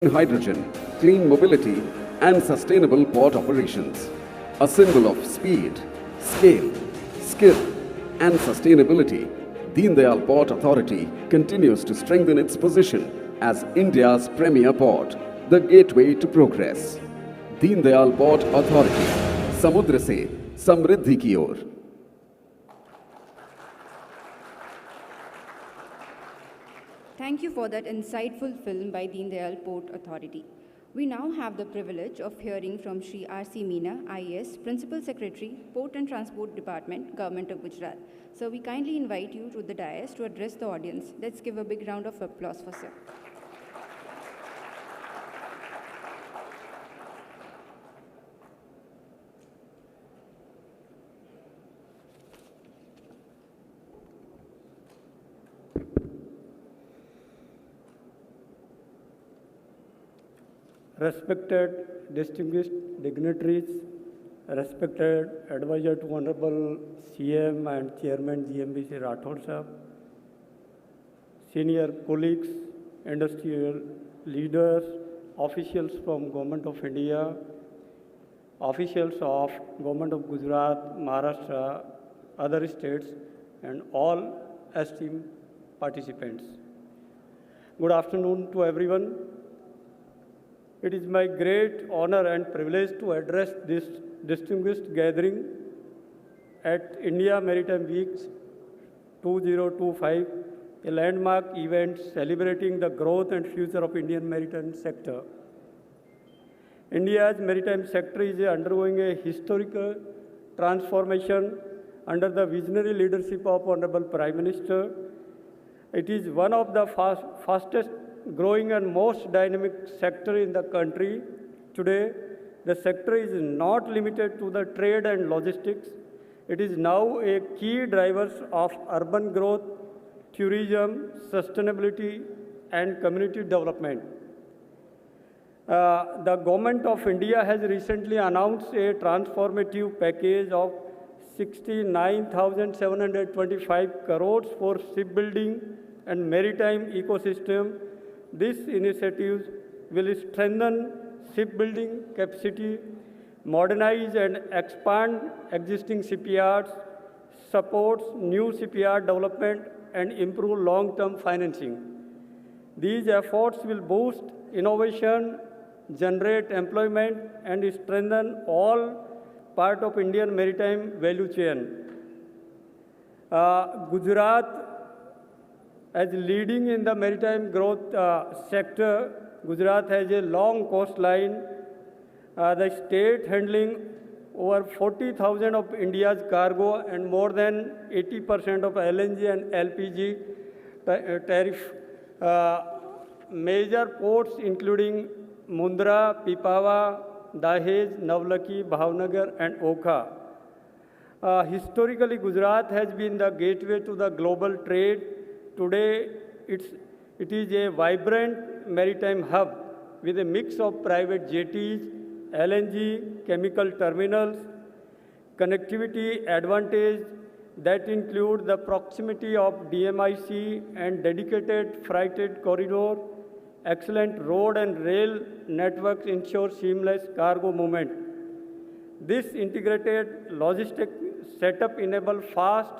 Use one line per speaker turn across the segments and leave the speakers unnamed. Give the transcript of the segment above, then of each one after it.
hydrogen, clean mobility, and sustainable port operations. A symbol of speed, scale, skill, and sustainability, Dindal Port Authority continues to strengthen its position as India's premier port, the gateway to progress. Dindal Port Authority, समुद्र से समृद्धि की ओर.
Thank you for that insightful film by Dindal Port Authority. We now have the privilege of hearing from Shri RC Mina, IAS, Principal Secretary, Port and Transport Department, Government of Gujarat. So we kindly invite you to the dais to address the audience. Let's give a big round of applause for sir.
Respected distinguished dignitaries, respected advisor to Honorable CM and Chairman GMBC Rathod Sahab, senior colleagues, industrial leaders, officials from Government of India, officials of Government of Gujarat, Maharashtra, other states, and all esteemed participants. Good afternoon to everyone. It is my great honor and privilege to address this distinguished gathering at India Maritime Week 2025, a landmark event celebrating the growth and future of Indian maritime sector. India's maritime sector is undergoing a historical transformation under the visionary leadership of Honorable Prime Minister. It is one of the fastest growing and most dynamic sector in the country. Today, the sector is not limited to the trade and logistics. It is now a key driver of urban growth, tourism, sustainability, and community development. The Government of India has recently announced a transformative package of 69,725 crores for shipbuilding and maritime ecosystem. These initiatives will strengthen shipbuilding capacity, modernize and expand existing shipyards, support new shipyard development, and improve long-term financing. These efforts will boost innovation, generate employment, and strengthen all part of Indian maritime value chain. Gujarat, as leading in the maritime growth sector, Gujarat has a long coastline. The state handling over 40,000 of India's cargo and more than 80% of LNG and LPG tariff. Major ports including Mundra, Pipavav, Dahej, Navlaki, Bhavnagar, and Okha. Historically, Gujarat has been the gateway to the global trade. Today, it is a vibrant maritime hub with a mix of private jetties, LNG, chemical terminals, connectivity advantage that include the proximity of DMIC and dedicated freighted corridor. Excellent road and rail networks ensure seamless cargo movement. This integrated logistic setup enables fast,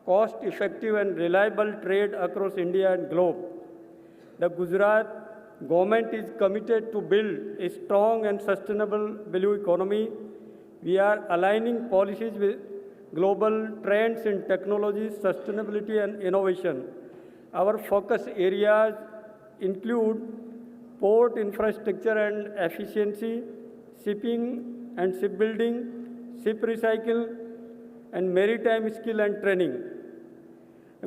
cost-effective and reliable trade across India and globe. The Gujarat government is committed to build a strong and sustainable value economy. We are aligning policies with global trends in technology, sustainability and innovation. Our focus areas include port infrastructure and efficiency, shipping and shipbuilding, ship recycle, and maritime skill and training.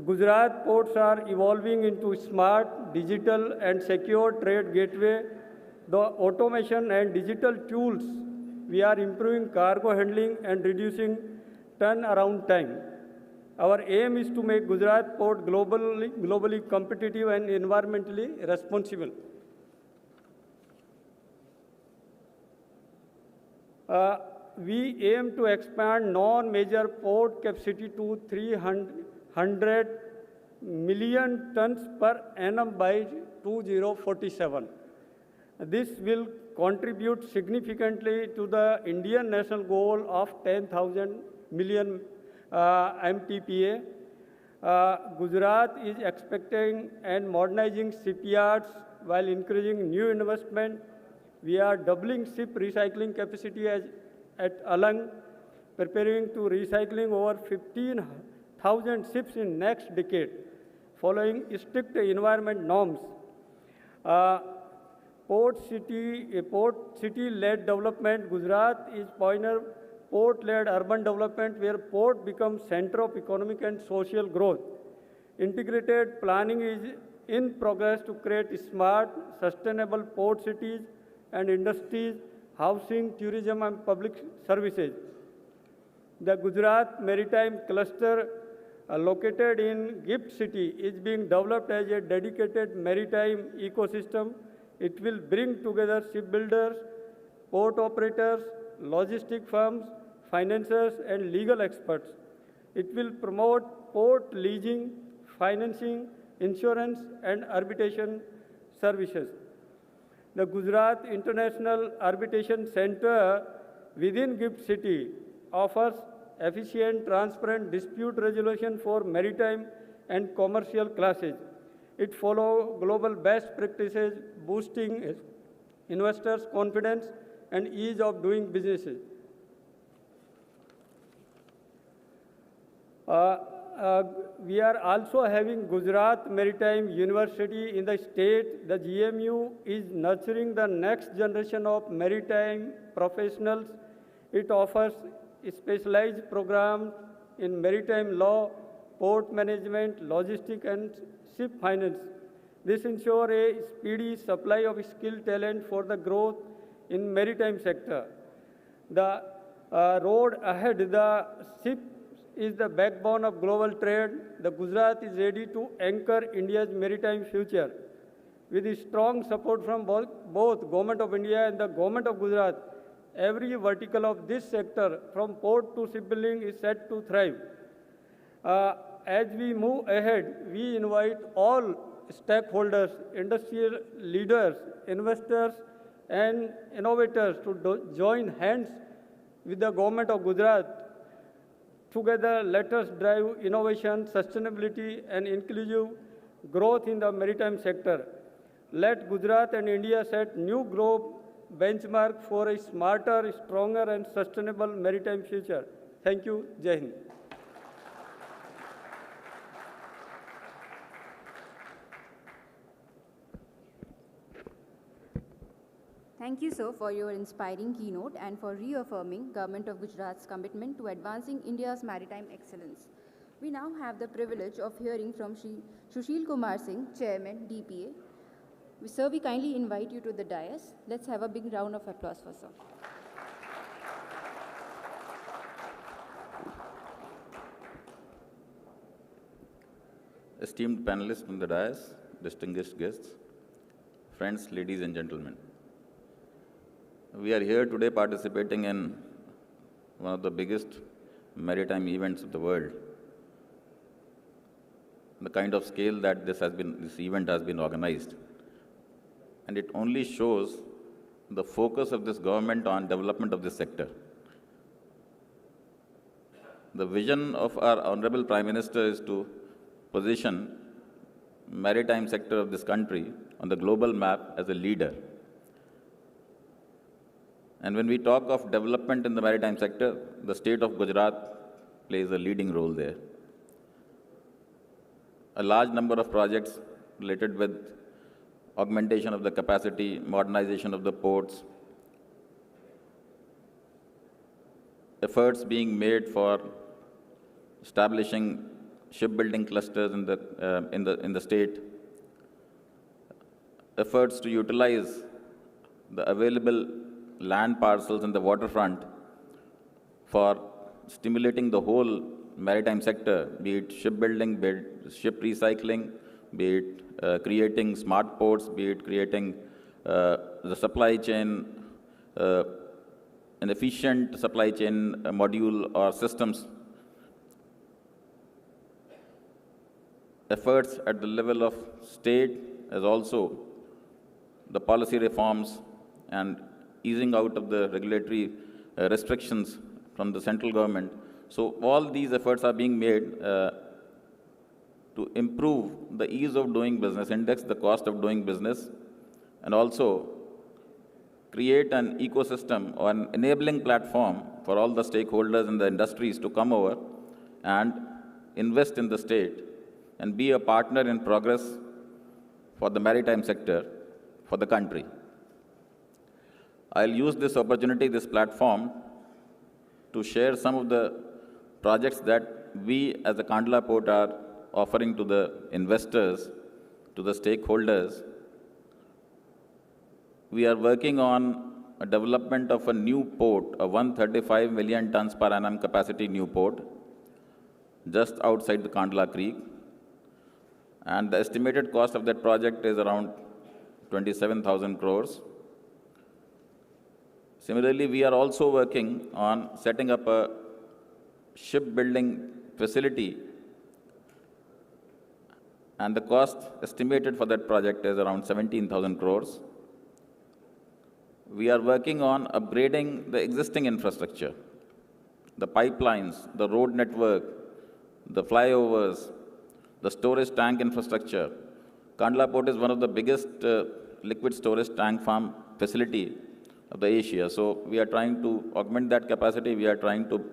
Gujarat ports are evolving into smart, digital, and secure trade gateway. The automation and digital tools, we are improving cargo handling and reducing turnaround time. Our aim is to make Gujarat port globally competitive and environmentally responsible. We aim to expand non-major port capacity to 300 million tons per annum by 2047. This will contribute significantly to the Indian national goal of 10,000 million MTPA. Gujarat is expecting and modernizing shipyards while increasing new investment. We are doubling ship recycling capacity at Alang, preparing to recycling over 15,000 ships in next decade, following strict environment norms. Port city-led development. Gujarat is pioneer port-led urban development where port becomes center of economic and social growth. Integrated planning is in progress to create smart, sustainable port cities and industries, housing, tourism and public services. The Gujarat Maritime Cluster located in GIFT City is being developed as a dedicated maritime ecosystem. It will bring together shipbuilders, port operators, logistic firms, financiers, and legal experts. It will promote port leasing, financing, insurance, and arbitration services. The Gujarat International Arbitration Center within GIFT City offers efficient, transparent dispute resolution for maritime and commercial classes. It follows global best practices, boosting investors' confidence and ease of doing businesses. We are also having Gujarat Maritime University in the state. The GMU is nurturing the next generation of maritime professionals. It offers specialized programs in maritime law, port management, logistics, and ship finance. This ensures a speedy supply of skilled talent for the growth in maritime sector. The road ahead, the ship is the backbone of global trade. The Gujarat is ready to anchor India's maritime future. With strong support from both Government of India and the Government of Gujarat, every vertical of this sector, from port to shipbuilding, is set to thrive. As we move ahead, we invite all stakeholders, industrial leaders, investors, and innovators to join hands with the Government of Gujarat. Together, let us drive innovation, sustainability, and inclusive growth in the maritime sector. Let Gujarat and India set new growth benchmark for a smarter, stronger, and sustainable maritime future. Thank you. Jai Hind.
Thank you, sir, for your inspiring keynote and for reaffirming Government of Gujarat's commitment to advancing India's maritime excellence. We now have the privilege of hearing from Shushil Kumar Singh, Chairman, DPA. Sir, we kindly invite you to the dais. Let's have a big round of applause for sir.
Esteemed panelists on the dais, distinguished guests, friends, ladies and gentlemen. We are here today participating in one of the biggest maritime events of the world. The kind of scale that this event has been organized. And it only shows the focus of this government on development of this sector. The vision of our Honorable Prime Minister is to position maritime sector of this country on the global map as a leader. And when we talk of development in the maritime sector, the state of Gujarat plays a leading role there. A large number of projects related with augmentation of the capacity, modernization of the ports, efforts being made for establishing shipbuilding clusters in the state, efforts to utilize the available land parcels in the waterfront for stimulating the whole maritime sector, be it shipbuilding, be it ship recycling, be it creating smart ports, be it creating the supply chain, an efficient supply chain module or systems. Efforts at the level of state as also the policy reforms and easing out of the regulatory restrictions from the central government. So all these efforts are being made to improve the ease of doing business, index the cost of doing business, and also create an ecosystem or an enabling platform for all the stakeholders in the industries to come over and invest in the state and be a partner in progress for the maritime sector for the country. I'll use this opportunity, this platform, to share some of the projects that we as the Kandla Port are offering to the investors, to the stakeholders. We are working on a development of a new port, a 135 million tons per annum capacity new port, just outside the Kandla Creek. And the estimated cost of that project is around 27,000 crores. Similarly, we are also working on setting up a shipbuilding facility, and the cost estimated for that project is around 17,000 crores. We are working on upgrading the existing infrastructure, the pipelines, the road network, the flyovers, the storage tank infrastructure. Kandla Port is one of the biggest liquid storage tank farm facility of the Asia. So we are trying to augment that capacity. We are trying to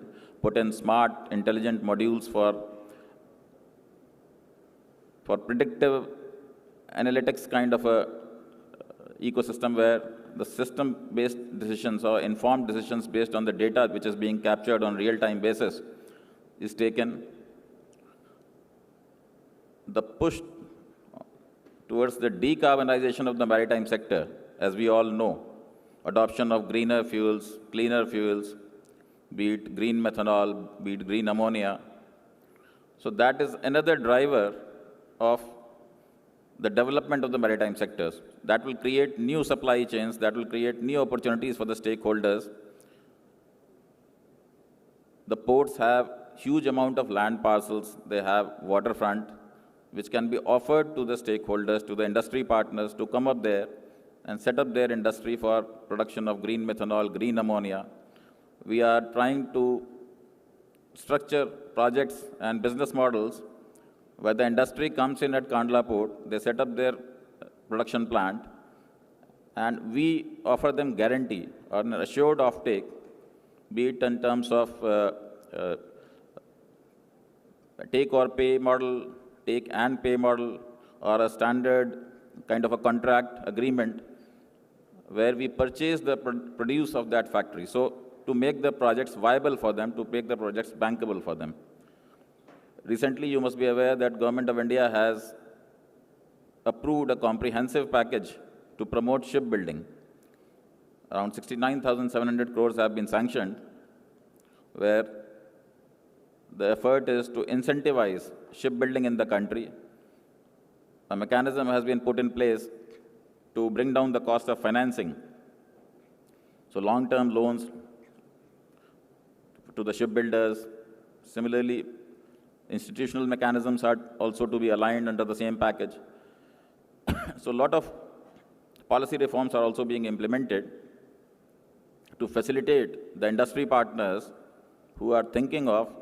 put in smart, intelligent modules for predictive analytics kind of a ecosystem where the system-based decisions or informed decisions based on the data which is being captured on real-time basis is taken. The push towards the decarbonization of the maritime sector, as we all know, adoption of greener fuels, cleaner fuels, be it green methanol, be it green ammonia. So that is another driver of the development of the maritime sectors. That will create new supply chains, that will create new opportunities for the stakeholders. The ports have huge amount of land parcels, they have waterfront, which can be offered to the stakeholders, to the industry partners to come up there and set up their industry for production of green methanol, green ammonia. We are trying to structure projects and business models where the industry comes in at Kandla Port, they set up their production plant, and we offer them guarantee or an assured offtake, be it in terms of take or pay model, take and pay model, or a standard kind of a contract agreement where we purchase the produce of that factory. So to make the projects viable for them, to make the projects bankable for them. Recently, you must be aware that Government of India has approved a comprehensive package to promote shipbuilding. Around 69,700 crores have been sanctioned, where the effort is to incentivize shipbuilding in the country. A mechanism has been put in place to bring down the cost of financing. So long-term loans to the shipbuilders. Similarly, institutional mechanisms are also to be aligned under the same package. So a lot of policy reforms are also being implemented to facilitate the industry partners who are thinking of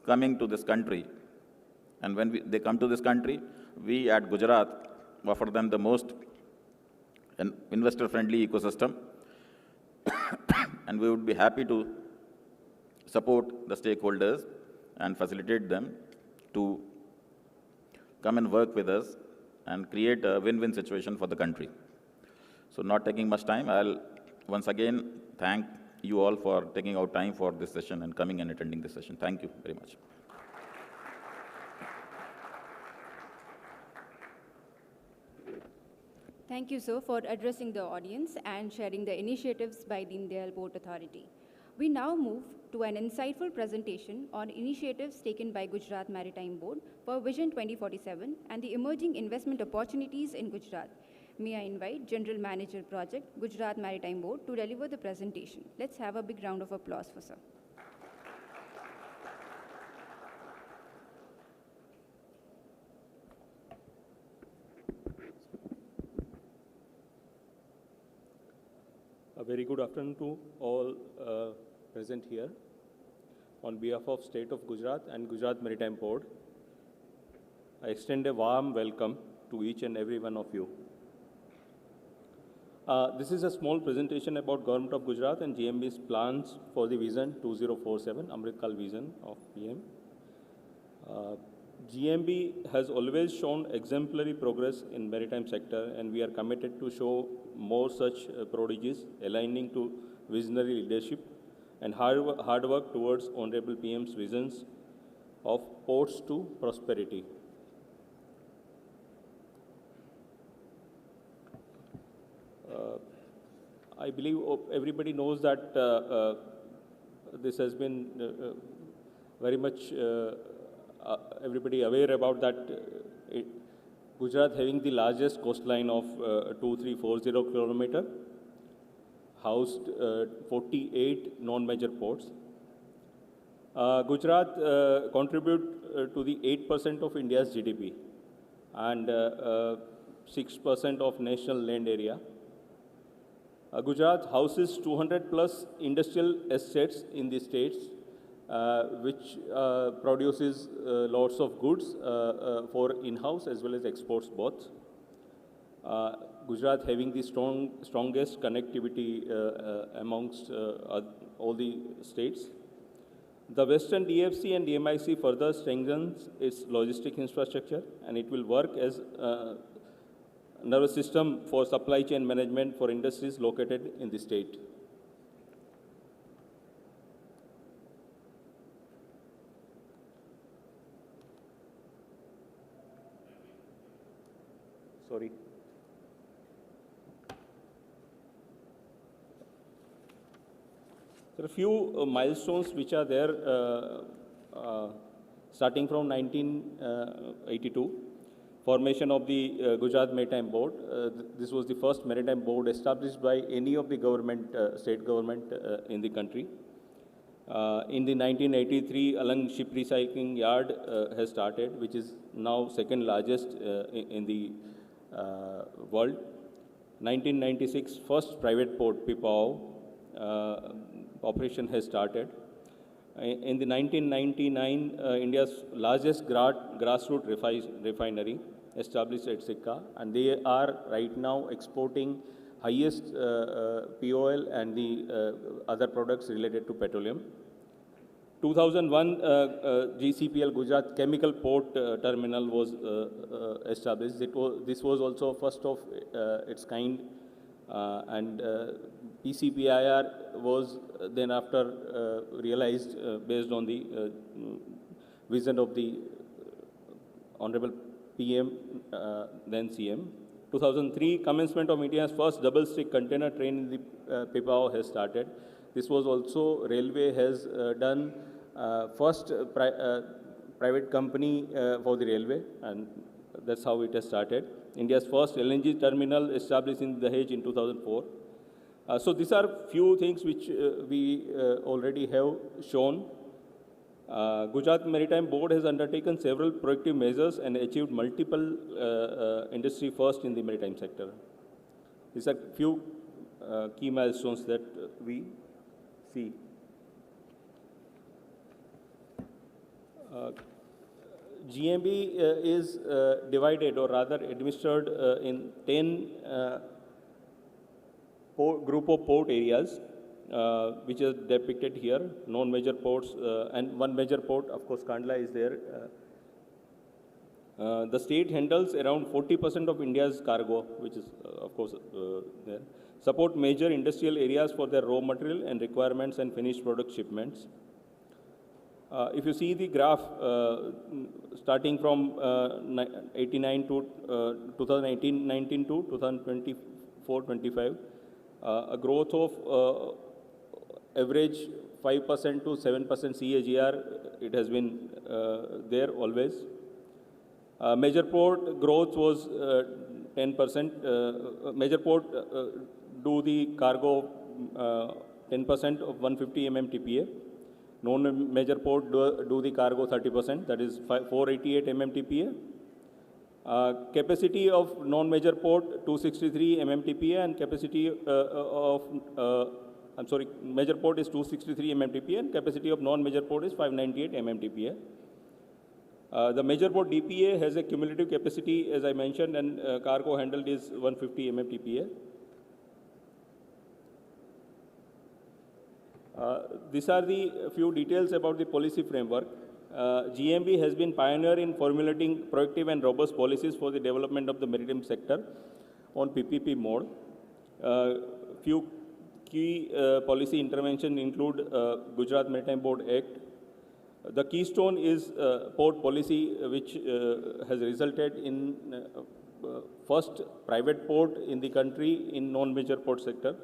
coming to this country. And when they come to this country, we at Gujarat offer them the most investor-friendly ecosystem. And we would be happy to support the stakeholders and facilitate them to come and work with us and create a win-win situation for the country. So not taking much time, I'll once again thank you all for taking out time for this session and coming and attending this session. Thank you very much.
Thank you, sir, for addressing the audience and sharing the initiatives by Dindal Port Authority. We now move to an insightful presentation on initiatives taken by Gujarat Maritime Board for Vision 2047 and the emerging investment opportunities in Gujarat. May I invite General Manager Project, Gujarat Maritime Board, to deliver the presentation. Let's have a big round of applause for sir.
Very good afternoon to all present here. On behalf of State of Gujarat and Gujarat Maritime Board, I extend a warm welcome to each and every one of you. This is a small presentation about Government of Gujarat and GMB's plans for the Vision 2047, Amrit Kal Vision of PM. GMB has always shown exemplary progress in maritime sector, and we are committed to show more such prodigies aligning to visionary leadership and hard work towards Honorable PM's visions of ports to prosperity. I believe everybody knows that this has been very much everybody aware about that Gujarat having the largest coastline of 2340 kilometer, housed 48 non-major ports. Gujarat contribute to the 8% of India's GDP and 6% of national land area. Gujarat houses 200 plus industrial estates in the states, which produces lots of goods for in-house as well as exports both. Gujarat having the strongest connectivity amongst all the states. The Western DFC and DMIC further strengthens its logistic infrastructure, and it will work as nervous system for supply chain management for industries located in the state. Sorry. There are a few milestones which are there starting from 1982. Formation of the Gujarat Maritime Board. This was the first maritime board established by any of the government, state government in the country. In the 1983, Alang Ship Recycling Yard has started, which is now second largest in the world. 1996, first private port, Pipavav, operation has started. In the 1999, India's largest grassroots refinery established at Sikka, and they are right now exporting highest POL and the other products related to petroleum. 2001, GCPL Gujarat Chemical Port Terminal was established. This was also first of its kind, and PCPIR was then after realized based on the vision of the Honorable PM, then CM. 2003, commencement of India's first double-stick container train in the Pipavav has started. This was also railway has done first private company for the railway, and that's how it has started. India's first LNG terminal established in Dahej in 2004. So these are few things which we already have shown. Gujarat Maritime Board has undertaken several proactive measures and achieved multiple industry first in the maritime sector. These are few key milestones that we see. GMB is divided or rather administered in 10 group of port areas, which is depicted here, non-major ports and one major port, of course, Kandla is there. The state handles around 40% of India's cargo, which is, of course, there. Support major industrial areas for their raw material and requirements and finished product shipments. If you see the graph, starting from 89 to 2018-19 to 2024-25, a growth of average 5% to 7% CAGR, it has been there always. Major port growth was 10%. Major port do the cargo 10% of 150 MMTPA. Non-major port do the cargo 30%, that is 488 MMTPA. Capacity of non-major port 263 mmtpa and capacity major port is 263 mmtpa and capacity of non-major port is 598 mmtpa. The major port DPA has a cumulative capacity, as I mentioned, and cargo handled is 150 mmtpa. These are the few details about the policy framework. GMB has been pioneer in formulating proactive and robust policies for the development of the maritime sector on PPP mode. Few key policy interventions include Gujarat Maritime Board Act. The keystone is port policy, which has resulted in first private port in the country in non-major port sector.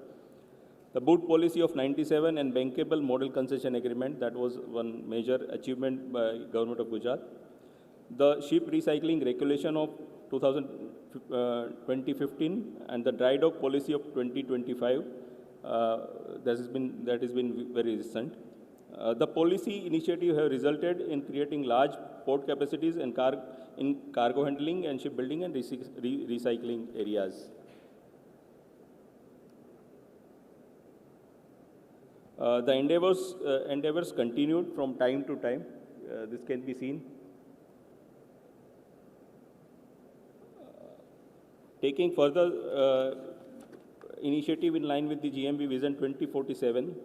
The boot policy of 97 and bankable model concession agreement, that was one major achievement by government of Gujarat. The ship recycling regulation of 2015 and the dry dock policy of 2025, that has been very recent. The policy initiative have resulted in creating large port capacities and in cargo handling and shipbuilding and recycling areas. The endeavors continued from time to time. This can be seen. Taking further initiative in line with the GMB Vision 2047,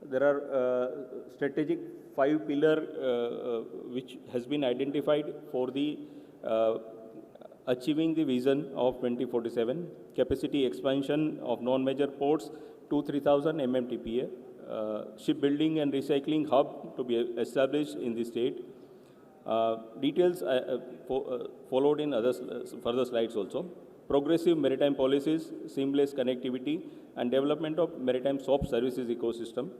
there are strategic 5-pillar which has been identified for the achieving the vision of 2047. Capacity expansion of non-major ports to 3,000 mmtpa. Shipbuilding and recycling hub to be established in the state. Details followed in further slides also. Progressive maritime policies, seamless connectivity, and development of maritime soft services ecosystem.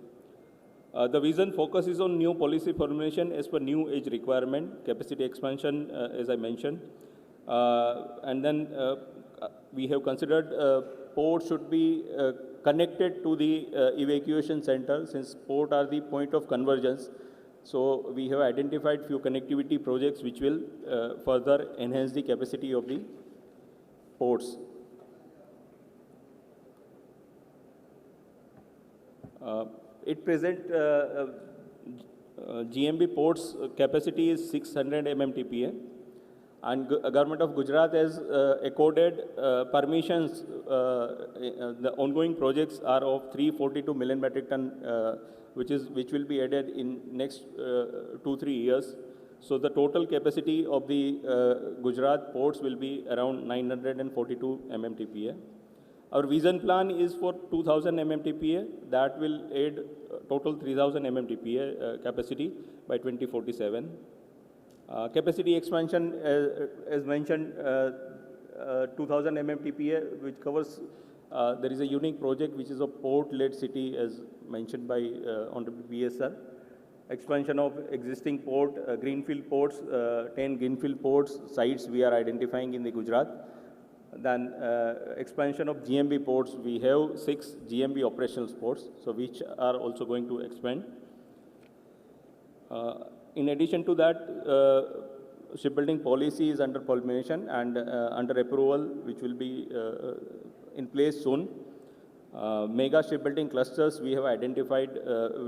The vision focuses on new policy formulation as per new age requirement, capacity expansion, as I mentioned. And then we have considered ports should be connected to the evacuation center, since port are the point of convergence. So we have identified few connectivity projects which will further enhance the capacity of the ports. It present GMB ports capacity is 600 mmtpa. And Government of Gujarat has accorded permissions. The ongoing projects are of 342 million metric ton, which will be added in next 2-3 years. So the total capacity of the Gujarat ports will be around 942 mmtpa. Our vision plan is for 2,000 mmtpa. That will add total 3,000 mmtpa capacity by 2047. Capacity expansion, as mentioned, 2,000 mmtpa, which covers, there is a unique project which is a port-led city, as mentioned by Honorable BSR. Expansion of existing port, greenfield ports, 10 greenfield ports sites we are identifying in the Gujarat. Then expansion of GMB ports, we have 6 GMB operational ports, so which are also going to expand. In addition to that, shipbuilding policy is under formulation and under approval, which will be in place soon. Mega shipbuilding clusters we have identified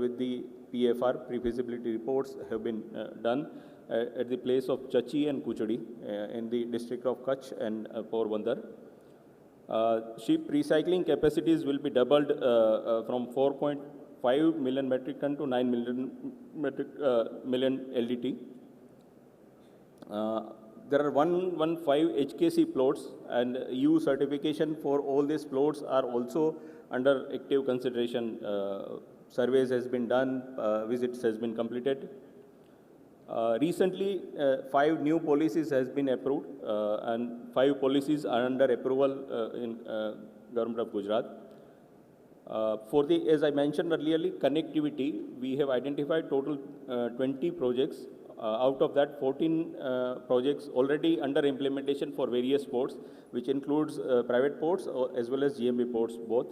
with the PFR, pre-feasibility reports have been done at the place of Chachi and Kuchadi in the district of Kutch and Porbandar. Ship recycling capacities will be doubled from 4.5 million metric ton to 9 million LDT. There are 115 HKC plots, and EU certification for all these plots are also under active consideration. Surveys has been done, visits has been completed. Recently, 5 new policies has been approved, and 5 policies are under approval in Government of Gujarat. For the, as I mentioned earlier, connectivity, we have identified total 20 projects. Out of that, 14 projects already under implementation for various ports, which includes private ports as well as GMB ports both.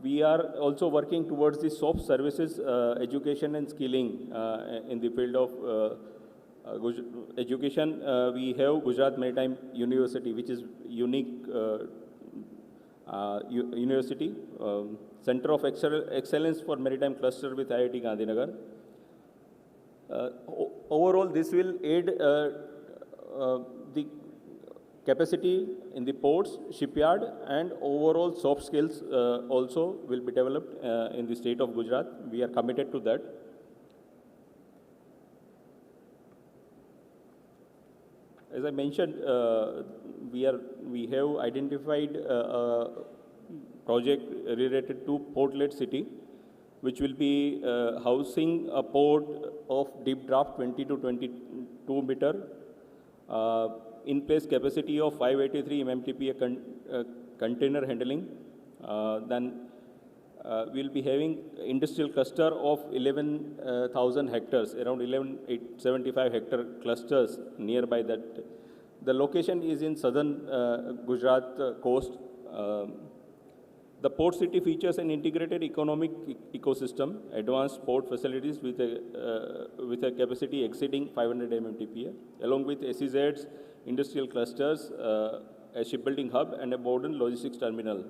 We are also working towards the soft services, education and skilling in the field of Education, we have Gujarat Maritime University, which is unique university, Center of Excellence for Maritime Cluster with IIT Gandhinagar. Overall, this will aid the capacity in the ports, shipyard, and overall soft skills also will be developed in the state of Gujarat. We are committed to that. As I mentioned, we have identified a project related to port-led city, which will be housing a port of deep draft 20 to 22 meter, in-place capacity of 583 mmTPA container handling. Then we'll be having industrial cluster of 11,000 hectares, around 11,875 hectare clusters nearby that. The location is in southern Gujarat coast. The port city features an integrated economic ecosystem, advanced port facilities with a capacity exceeding 500 mmTPA, along with SEZs, industrial clusters, a shipbuilding hub, and a modern logistics terminal.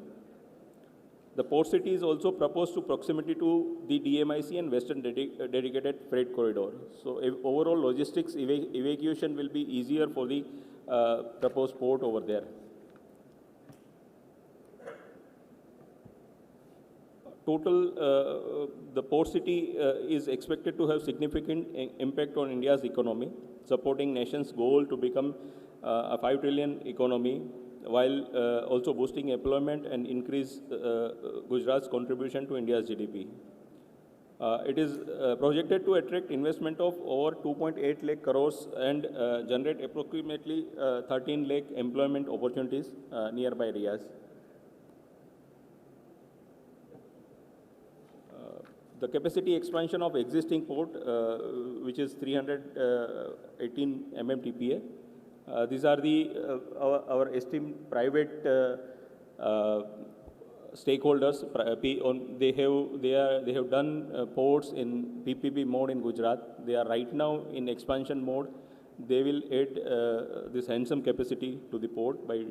The port city is also proposed to proximity to the DMIC and Western Dedicated Freight Corridor. So overall logistics evacuation will be easier for the proposed port over there. Total, the port city is expected to have significant impact on India's economy, supporting nation's goal to become a 5 trillion economy, while also boosting employment and increase Gujarat's contribution to India's GDP. It is projected to attract investment of over 2.8 lakh crores and generate approximately 13 lakh employment opportunities nearby areas. The capacity expansion of existing port, which is 318 mmTPA. These are the our esteemed private stakeholders. They have done ports in PPP mode in Gujarat. They are right now in expansion mode. They will add this handsome capacity to the port by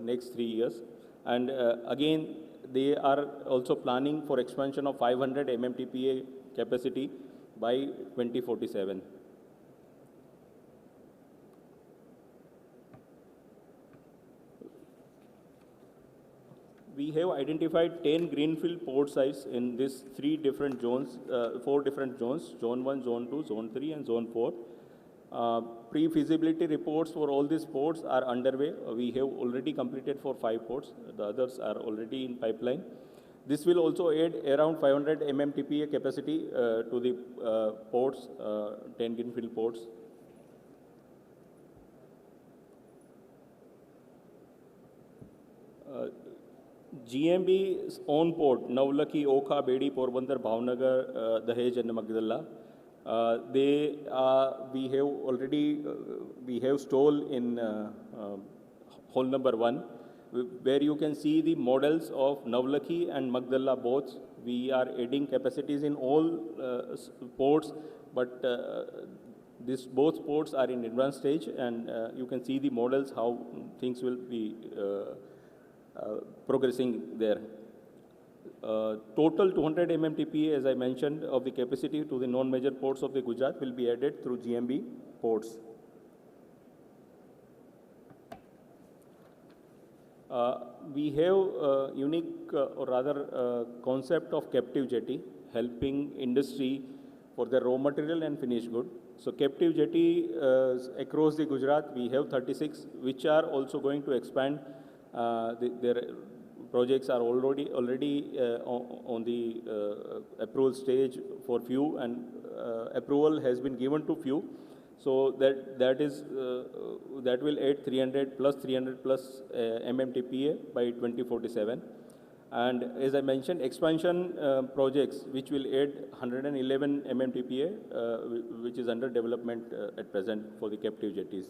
next 3 years. And again, they are also planning for expansion of 500 mmTPA capacity by 2047. We have identified 10 greenfield port sites in these 4 different zones, Zone 1, Zone 2, Zone 3, and Zone 4. Pre-feasibility reports for all these ports are underway. We have already completed for 5 ports. The others are already in pipeline. This will also add around 500 mmTPA capacity to the ports, 10 greenfield ports. GMB's own port, Navlakhi, Okha, Bedi, Porbandar, Bhavnagar, Dahej, and Magdalla. We have stall in hall number 1, where you can see the models of Navlakhi and Magdalla both. We are adding capacities in all ports, but both ports are in advanced stage, and you can see the models, how things will be progressing there. Total 200 mmTPA, as I mentioned, of the capacity to the non-major ports of the Gujarat will be added through GMB ports. We have a unique or rather concept of captive jetty, helping industry for the raw material and finished good. So captive jetty across the Gujarat, we have 36, which are also going to expand. Their projects are already on the approval stage for few, and approval has been given to few. So that will add 300 plus mmTPA by 2047. And as I mentioned, expansion projects which will add 111 mmTPA, which is under development at present for the captive jetties.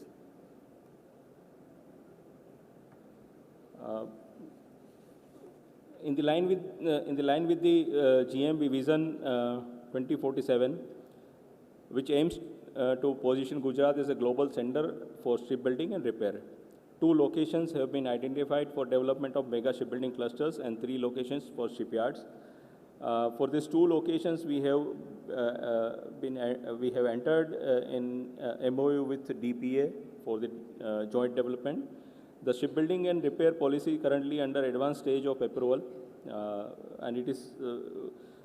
In the line with the GMB Vision 2047, which aims to position Gujarat as a global center for shipbuilding and repair. 2 locations have been identified for development of mega shipbuilding clusters and 3 locations for shipyards. For these 2 locations, we have entered in MOU with DPA for the joint development. The shipbuilding and repair policy currently under advanced stage of approval, and it is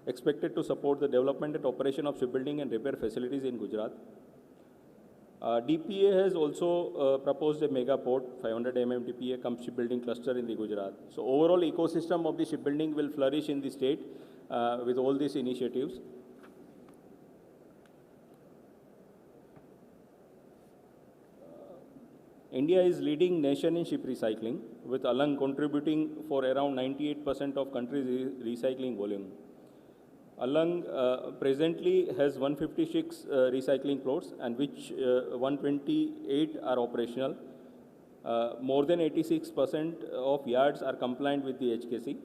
expected to support the development and operation of shipbuilding and repair facilities in Gujarat. DPA has also proposed a mega port, 500 MMTPA shipbuilding cluster in the Gujarat. So overall ecosystem of the shipbuilding will flourish in the state with all these initiatives. India is leading nation in ship recycling, with Alang contributing for around 98% of country's recycling volume. Alang presently has 156 recycling plots, and which 128 are operational. More than 86% of yards are compliant with the HKC,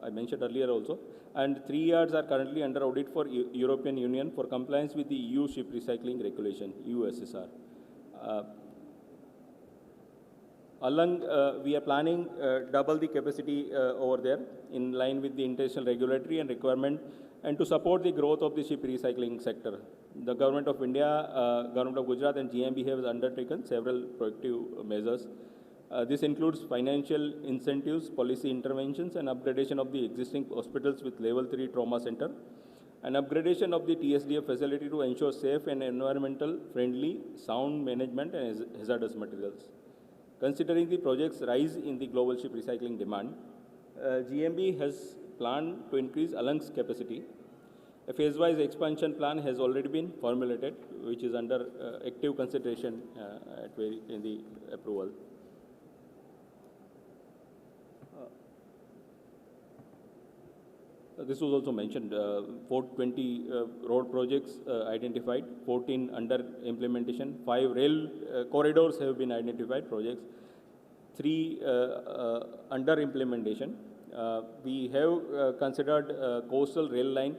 I mentioned earlier also, and 3 yards are currently under audit for European Union for compliance with the EU Ship Recycling Regulation, EU SSR. Alang, we are planning double the capacity over there in line with the international regulatory and requirement, and to support the growth of the ship recycling sector. The Government of India, Government of Gujarat and GMB have undertaken several proactive measures. This includes financial incentives, policy interventions, and upgradation of the existing hospitals with level 3 trauma center, and upgradation of the TSDF facility to ensure safe and environmental friendly sound management and hazardous materials. Considering the project's rise in the global ship recycling demand, GMB has planned to increase Alang's capacity. A phase-wise expansion plan has already been formulated, which is under active consideration in the approval. This was also mentioned, 420 road projects identified, 14 under implementation, 5 rail corridors have been identified projects, 3 under implementation. We have considered coastal rail line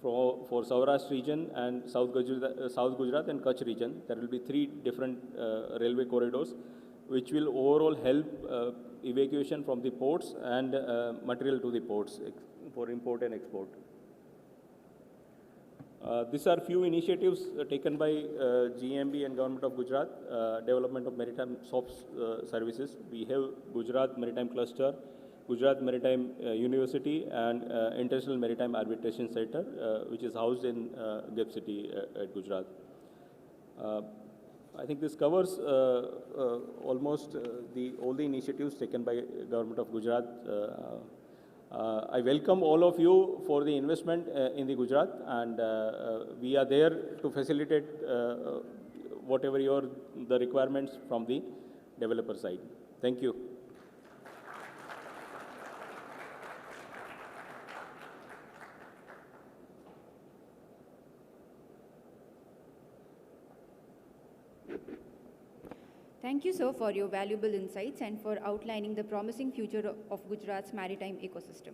for Saurashtra region and South Gujarat and Kutch region. There will be 3 different railway corridors, which will overall help evacuation from the ports and material to the ports for import and export. These are few initiatives taken by GMB and Government of Gujarat, development of maritime SOPs services. We have Gujarat Maritime Cluster, Gujarat Maritime University, and International Maritime Arbitration Center, which is housed in GIFT City at Gujarat. I think this covers almost all the initiatives taken by Government of Gujarat. I welcome all of you for the investment in the Gujarat, and we are there to facilitate whatever the requirements from the developer side. Thank you.
Thank you, sir, for your valuable insights and for outlining the promising future of Gujarat's maritime ecosystem.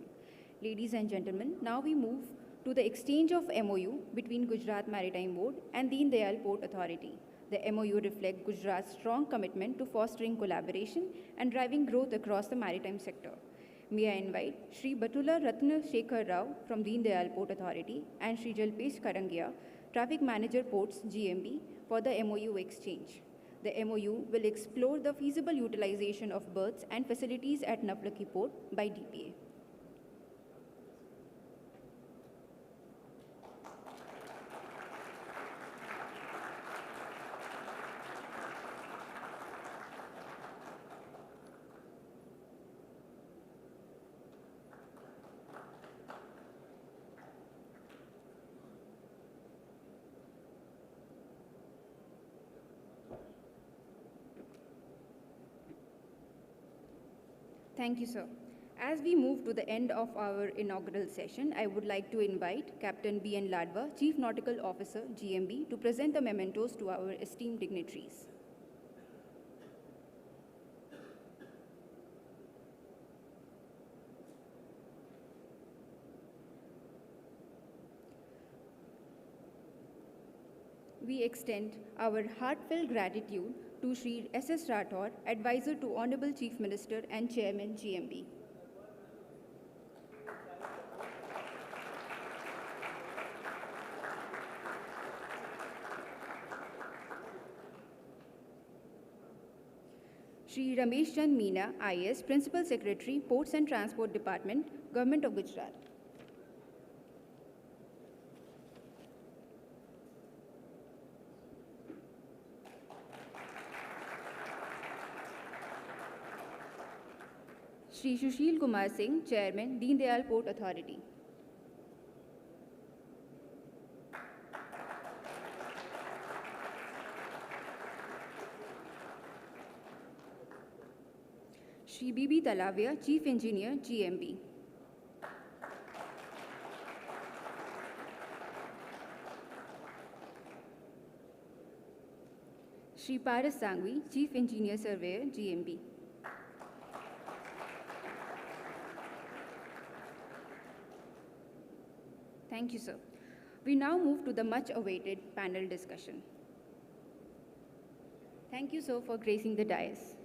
Ladies and gentlemen, now we move to the exchange of MOU between Gujarat Maritime Board and Dindal Port Authority. The MOU reflects Gujarat's strong commitment to fostering collaboration and driving growth across the maritime sector. May I invite Shri Batula Ratna Shekhar Rao from Dindal Port Authority and Shri Jalpesh Karangia, Traffic Manager Ports GMB, for the MOU exchange. The MOU will explore the feasible utilization of berths and facilities at Navlakhi Port by DPA. Thank you, sir. As we move to the end of our inaugural session, I would like to invite Captain B.N. Ladva, Chief Nautical Officer, GMB, to present the mementos to our esteemed dignitaries. we extend our heartfelt gratitude to Shri S.S. Rathore, Advisor to Honorable Chief Minister and Chairman GMB. Shri Ramesh Chand Mina, IAS, Principal Secretary, Ports and Transport Department, Government of Gujarat. Shri Shushil Kumar Singh, Chairman, Dindal Port Authority. Shri B.B. Talavia, Chief Engineer, GMB. Shri Paras Sangvi, Chief Engineer Surveyor, GMB. Thank you, sir. We now move to the much-awaited panel discussion. Thank you, sir, for gracing the dais.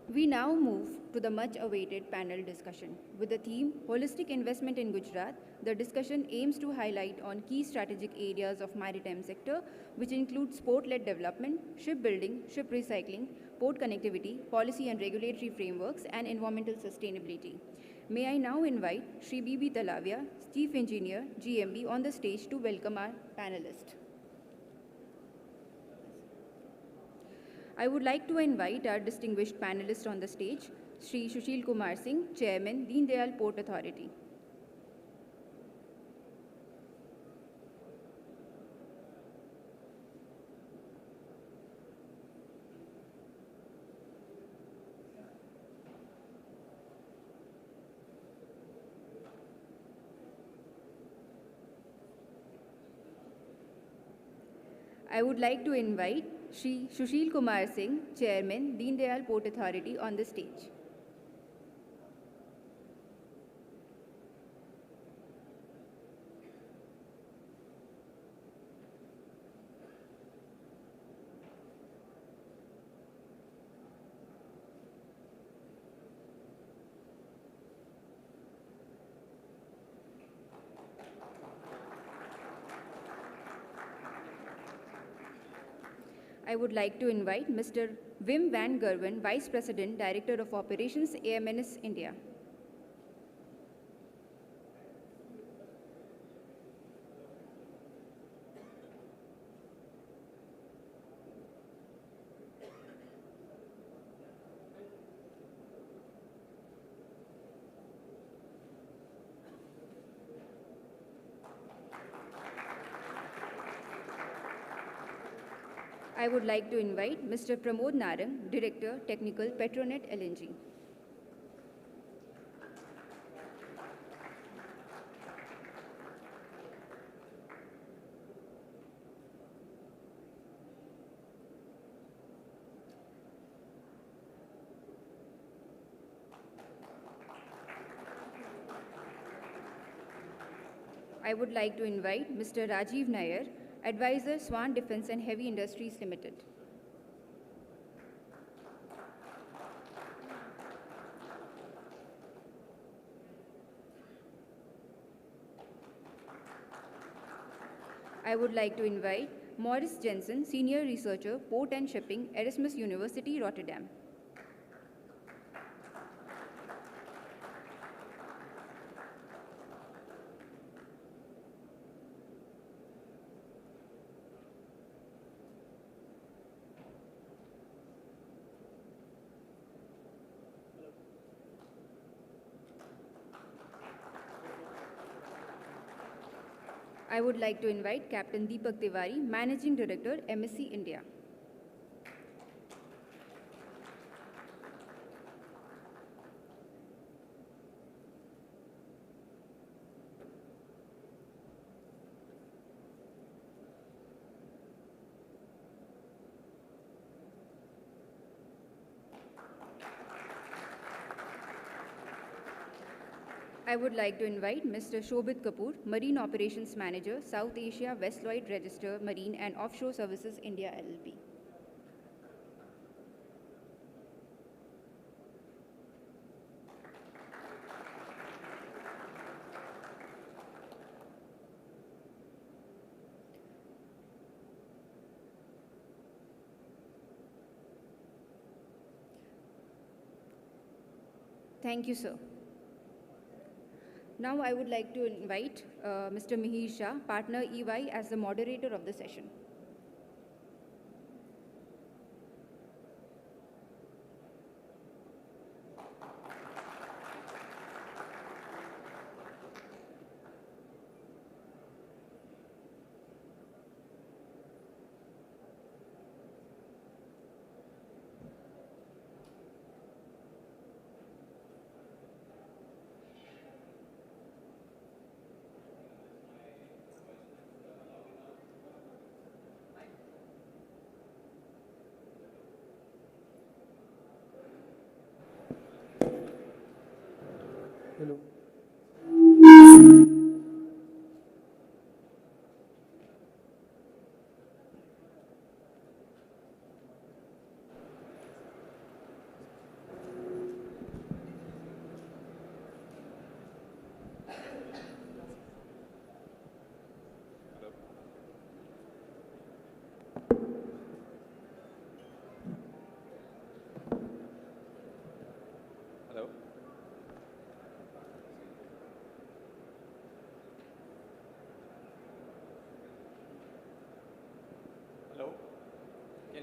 We now move to the much-awaited panel discussion. With the theme, Holistic Investment in Gujarat, the discussion aims to highlight on key strategic areas of maritime sector, which include port-led development, shipbuilding, ship recycling, port connectivity, policy and regulatory frameworks, and environmental sustainability. May I now invite Shri B.B. Talavia, Chief Engineer, GMB, on the stage to welcome our panelists. I would like to invite our distinguished panelists on the stage, Shri Shushil Kumar Singh, Chairman, Dindal Port Authority. I would like to invite Shri Shushil Kumar Singh, Chairman, Dindal Port Authority, on the stage. I would like to invite Mr. Wim van Gerwen, Vice President, Director of Operations, AMNS India. I would like to invite Mr. Pramod Narang, Director, Technical, Petronet LNG. I would like to invite Mr. Rajiv Nair, Advisor, Swan Defence and Heavy Industries Limited. I would like to invite Maurice Jensen, Senior Researcher, Port and Shipping, Erasmus University, Rotterdam. I would like to invite Captain Deepak Tiwari, Managing Director, MSC India. I would like to invite Mr. Shobit Kapoor, Marine Operations Manager, South Asia, West Lloyd Register, Marine and Offshore Services India LLP. Thank you, sir. Now I would like to invite Mr. Mihir Shah, Partner EY, as the moderator of the session.
Hello.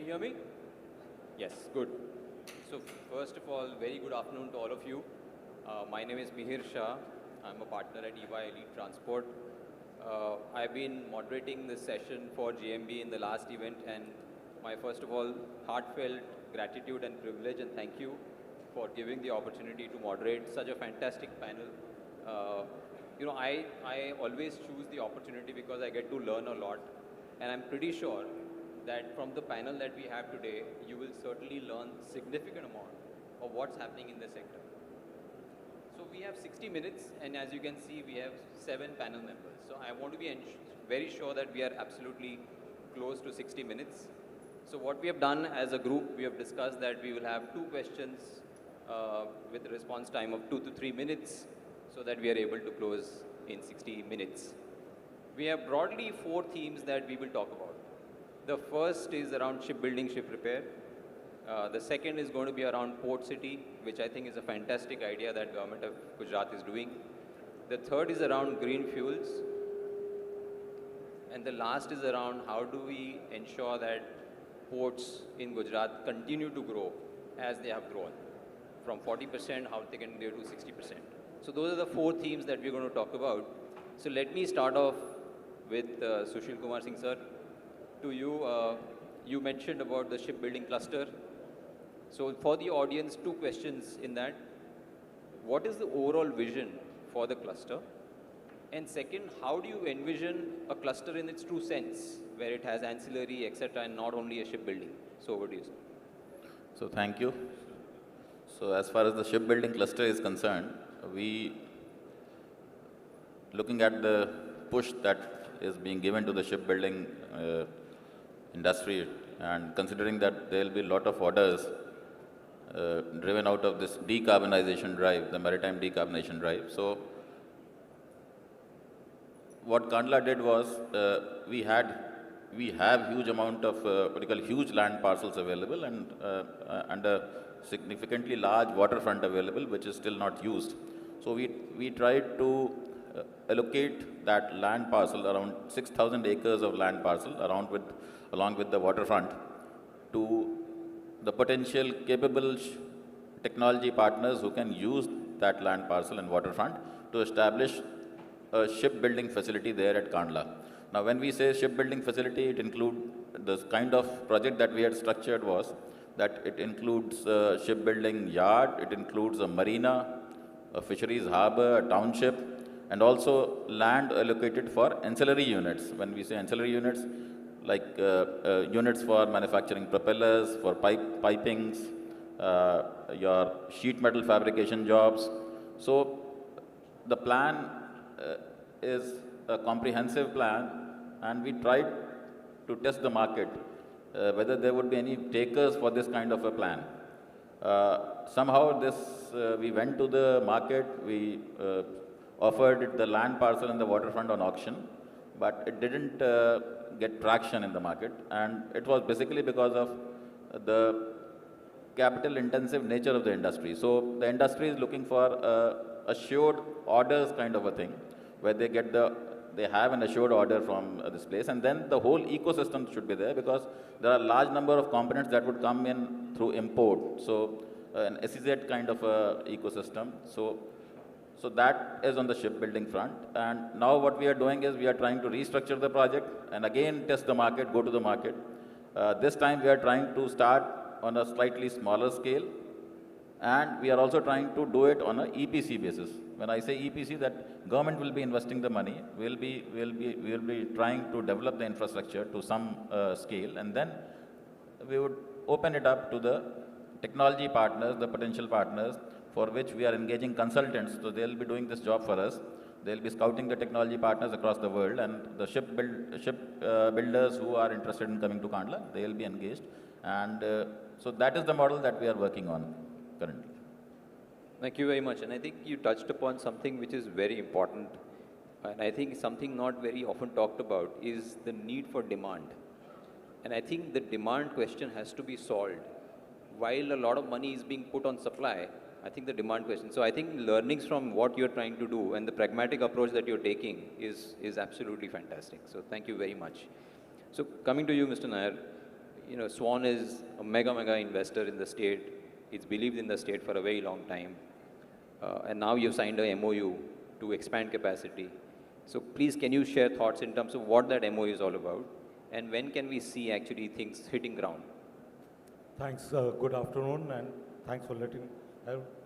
you hear me? Yes, good. So first of all, very good afternoon to all of you. My name is Mihir Shah. I'm a partner at EY Elite Transport. I've been moderating this session for GMB in the last event, and my first of all heartfelt gratitude and privilege and thank you for giving the opportunity to moderate such a fantastic panel. I always choose the opportunity because I get to learn a lot, and I'm pretty sure that from the panel that we have today, you will certainly learn significant amount of what's happening in the sector. So we have 60 minutes, and as you can see, we have 7 panel members. So I want to be very sure that we are absolutely close to 60 minutes. So what we have done as a group, we have discussed that we will have 2 questions with a response time of 2 to 3 minutes, so that we are able to close in 60 minutes. We have broadly 4 themes that we will talk about. The first is around shipbuilding, ship repair. The second is going to be around port city, which I think is a fantastic idea that government of Gujarat is doing. The third is around green fuels. And the last is around how do we ensure that ports in Gujarat continue to grow as they have grown. From 40%, how they can grow to 60%. So those are the 4 themes that we're going to talk about. So let me start off with Shushil Kumar Singh sir. To you, you mentioned about the shipbuilding cluster. So for the audience, 2 questions in that. What is the overall vision for the cluster? And second, how do you envision a cluster in its true sense, where it has ancillary, etc., and not only a shipbuilding? So over to you, sir.
So thank you. So as far as the shipbuilding cluster is concerned, looking at the push that is being given to the shipbuilding industry, and considering that there will be a lot of orders driven out of this decarbonization drive, the maritime decarbonization drive. So what Kandla did was, we have huge amount of what you call huge land parcels available, and a significantly large waterfront available, which is still not used. So we tried to allocate that land parcel, around 6,000 acres of land parcel, along with the waterfront, to the potential capable technology partners who can use that land parcel and waterfront to establish a shipbuilding facility there at Kandla. Now, when we say shipbuilding facility, it includes the kind of project that we had structured was that it includes a shipbuilding yard, it includes a marina, a fisheries harbor, a township, and also land allocated for ancillary units. When we say ancillary units, like units for manufacturing propellers, for pipings, your sheet metal fabrication jobs. So the plan is a comprehensive plan, and we tried to test the market, whether there would be any takers for this kind of a plan. Somehow we went to the market, we offered it the land parcel and the waterfront on auction, but it didn't get traction in the market, and it was basically because of the capital intensive nature of the industry. So the industry is looking for assured orders kind of a thing, where they have an assured order from this place, and then the whole ecosystem should be there, because there are a large number of components that would come in through import. So an SEZ kind of a ecosystem. So that is on the shipbuilding front. And now what we are doing is we are trying to restructure the project and again test the market, go to the market. This time we are trying to start on a slightly smaller scale, and we are also trying to do it on an EPC basis. When I say EPC, that government will be investing the money, we'll be trying to develop the infrastructure to some scale, and then we would open it up to the technology partners, the potential partners, for which we are engaging consultants. So they'll be doing this job for us. They'll be scouting the technology partners across the world, and the ship builders who are interested in coming to Kandla, they'll be engaged. And so that is the model that we are working on currently.
Thank you very much. And I think you touched upon something which is very important. And I think something not very often talked about is the need for demand. And I think the demand question has to be solved. While a lot of money is being put on supply, I think the demand question. So I think learnings from what you're trying to do and the pragmatic approach that you're taking is absolutely fantastic. So thank you very much. So coming to you, Mr. Nair, Swan is a mega investor in the state. It's believed in the state for a very long time. And now you've signed a MOU to expand capacity. So please, can you share thoughts in terms of what that MOU is all about? And when can we see actually things hitting ground?
Thanks. Good afternoon, and thanks for letting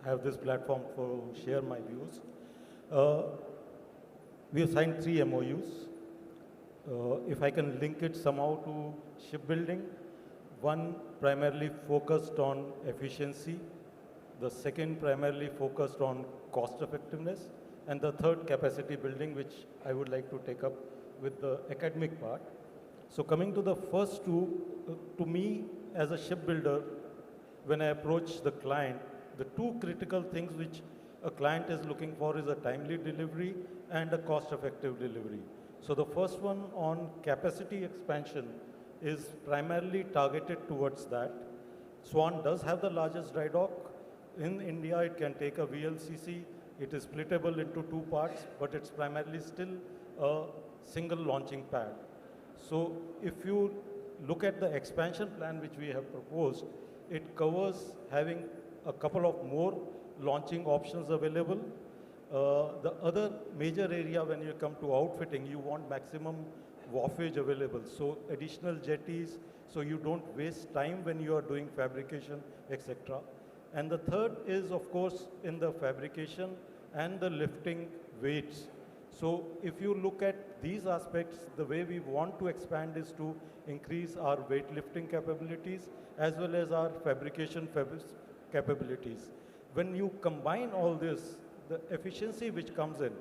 have this platform for share my views. We have signed 3 MOUs. If I can link it somehow to shipbuilding, one primarily focused on efficiency, the second primarily focused on cost effectiveness, and the third capacity building, which I would like to take up with the academic part. So coming to the first two, to me as a shipbuilder, when I approach the client, the 2 critical things which a client is looking for is a timely delivery and a cost-effective delivery. So the first one on capacity expansion is primarily targeted towards that. Swan does have the largest dry dock. In India, it can take a VLCC. It is splittable into 2 parts, but it's primarily still a single launching pad. So if you look at the expansion plan which we have proposed, it covers having a couple of more launching options available. The other major area when you come to outfitting, you want maximum wharfage available. So additional jetties, so you don't waste time when you are doing fabrication, etc. And the third is, of course, in the fabrication and the lifting weights. So if you look at these aspects, the way we want to expand is to increase our weightlifting capabilities as well as our fabrication capabilities. When you combine all this, the efficiency which comes in,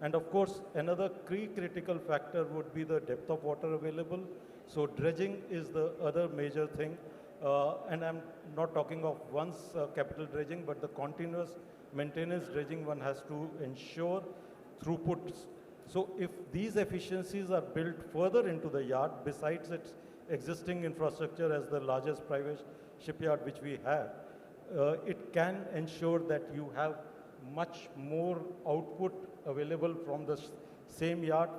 and of course another key critical factor would be the depth of water available. So dredging is the other major thing, and I'm not talking of once capital dredging, but the continuous maintenance dredging one has to ensure throughputs. So if these efficiencies are built further into the yard, besides its existing infrastructure as the largest private shipyard which we have, it can ensure that you have much more output available from the same yard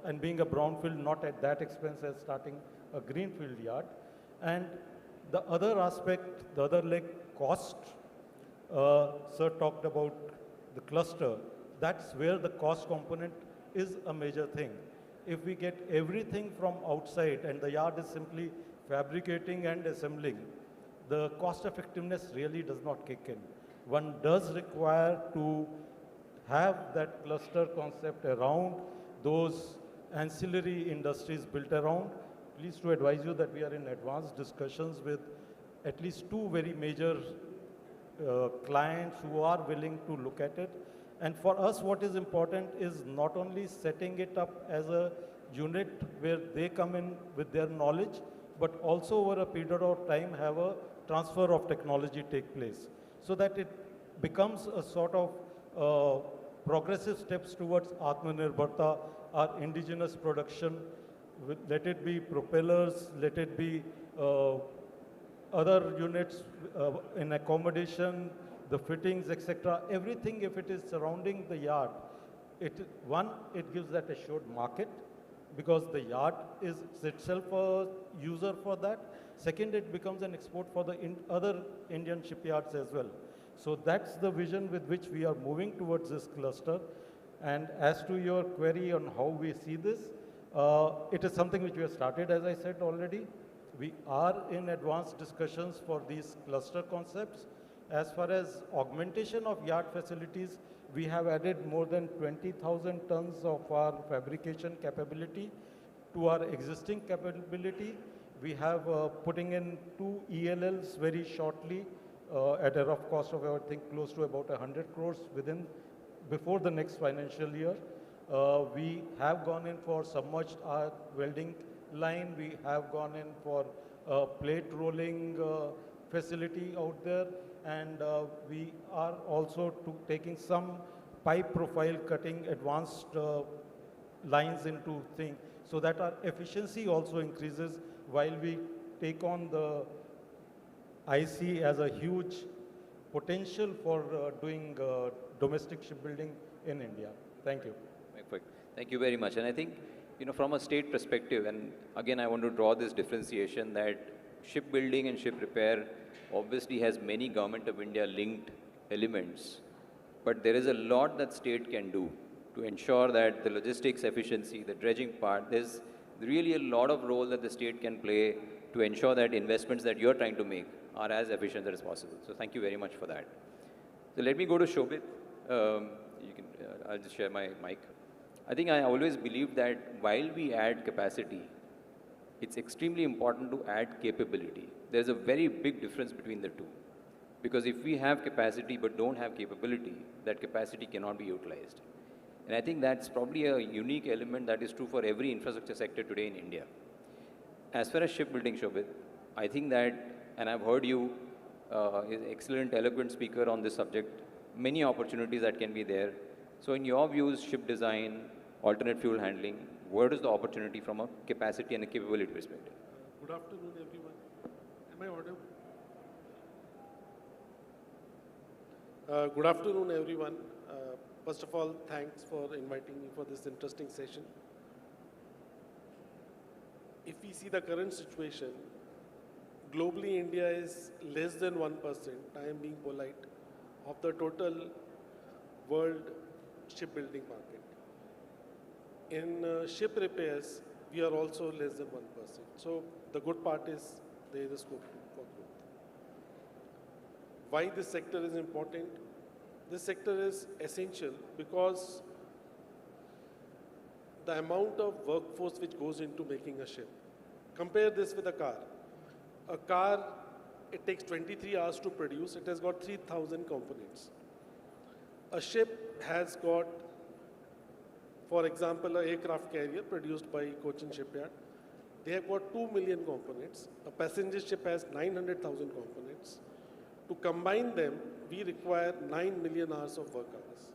and being a brownfield, not at that expense as starting a greenfield yard. And the other aspect, the other leg, cost, Sir talked about the cluster. That's where the cost component is a major thing. If we get everything from outside and the yard is simply fabricating and assembling, the cost effectiveness really does not kick in. One does require to have that cluster concept around those ancillary industries built around. Pleased to advise you that we are in advanced discussions with at least 2 very major clients who are willing to look at it. And for us, what is important is not only setting it up as a unit where they come in with their knowledge, but also over a period of time have a transfer of technology take place, so that it becomes a sort of progressive steps towards Atmanirbharta, our indigenous production. Let it be propellers, let it be other units in accommodation, the fittings, etc. Everything, if it is surrounding the yard, it gives that assured market, because the yard is itself a user for that. Second, it becomes an export for the other Indian shipyards as well. So that's the vision with which we are moving towards this cluster. And as to your query on how we see this, it is something which we have started, as I said already. We are in advanced discussions for these cluster concepts. As far as augmentation of yard facilities, we have added more than 20,000 tons of our fabrication capability to our existing capability. We have putting in 2 ELLs very shortly at a rough cost of, I think, close to about 100 crores before the next financial year. We have gone in for submerged welding line. We have gone in for plate rolling facility out there. And we are also taking some pipe profile cutting advanced lines into things, so that our efficiency also increases while we take on the IC as a huge potential for doing domestic shipbuilding in India. Thank you.
Perfect. Thank you very much. And I think, from a state perspective, and again, I want to draw this differentiation that shipbuilding and ship repair obviously has many Government of India linked elements, but there is a lot that state can do to ensure that the logistics efficiency, the dredging part, there's really a lot of role that the state can play to ensure that investments that you're trying to make are as efficient as possible. So thank you very much for that. So let me go to Shobit. I'll just share my mic. I think I always believed that while we add capacity, it's extremely important to add capability. There's a very big difference between the two. Because if we have capacity but don't have capability, that capacity cannot be utilized. And I think that's probably a unique element that is true for every infrastructure sector today in India. As far as shipbuilding, Shobit, I think that, and I've heard you, is an excellent, eloquent speaker on this subject, many opportunities that can be there. So in your views, ship design, alternate fuel handling, what is the opportunity from a capacity and a capability perspective?
Good afternoon, everyone. Am I audible? Good afternoon, everyone. First of all, thanks for inviting me for this interesting session. If we see the current situation, globally India is less than 1%, I am being polite, of the total world shipbuilding market. In ship repairs, we are also less than 1%. So the good part is there is a scope for growth. Why this sector is important? This sector is essential because the amount of workforce which goes into making a ship. Compare this with a car. A car, it takes 23 hours to produce. It has got 3,000 components. A ship has got, for example, an aircraft carrier produced by Cochin Shipyard. They have got 2 million components. A passenger ship has 900,000 components. To combine them, we require 9 million hours of work hours.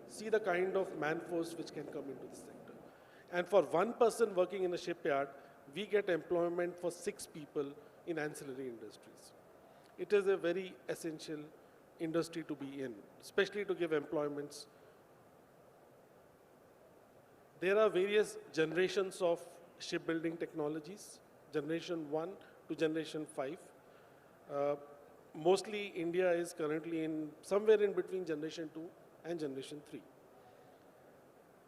See the kind of man force which can come into this sector. And for one person working in a shipyard, we get employment for 6 people in ancillary industries. It is a very essential industry to be in, especially to give employments. There are various generations of shipbuilding technologies, generation 1 to generation 5. Mostly India is currently in somewhere in between generation 2 and generation 3.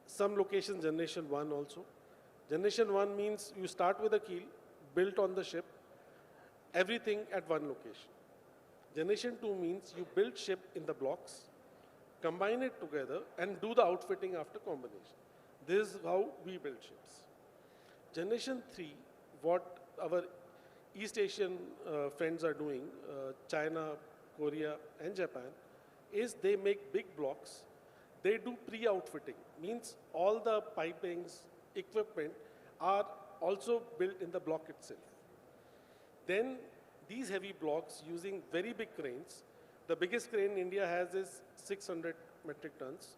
Some locations generation 1 also. Generation 1 means you start with a keel, built on the ship, everything at one location. Generation 2 means you build ship in the blocks, combine it together and do the outfitting after combination. This is how we build ships. Generation 3, what our East Asian friends are doing, China, Korea and Japan, is they make big blocks. They do pre-outfitting, means all the pipings, equipment are also built in the block itself. Then these heavy blocks using very big cranes, the biggest crane India has is 600 metric tons,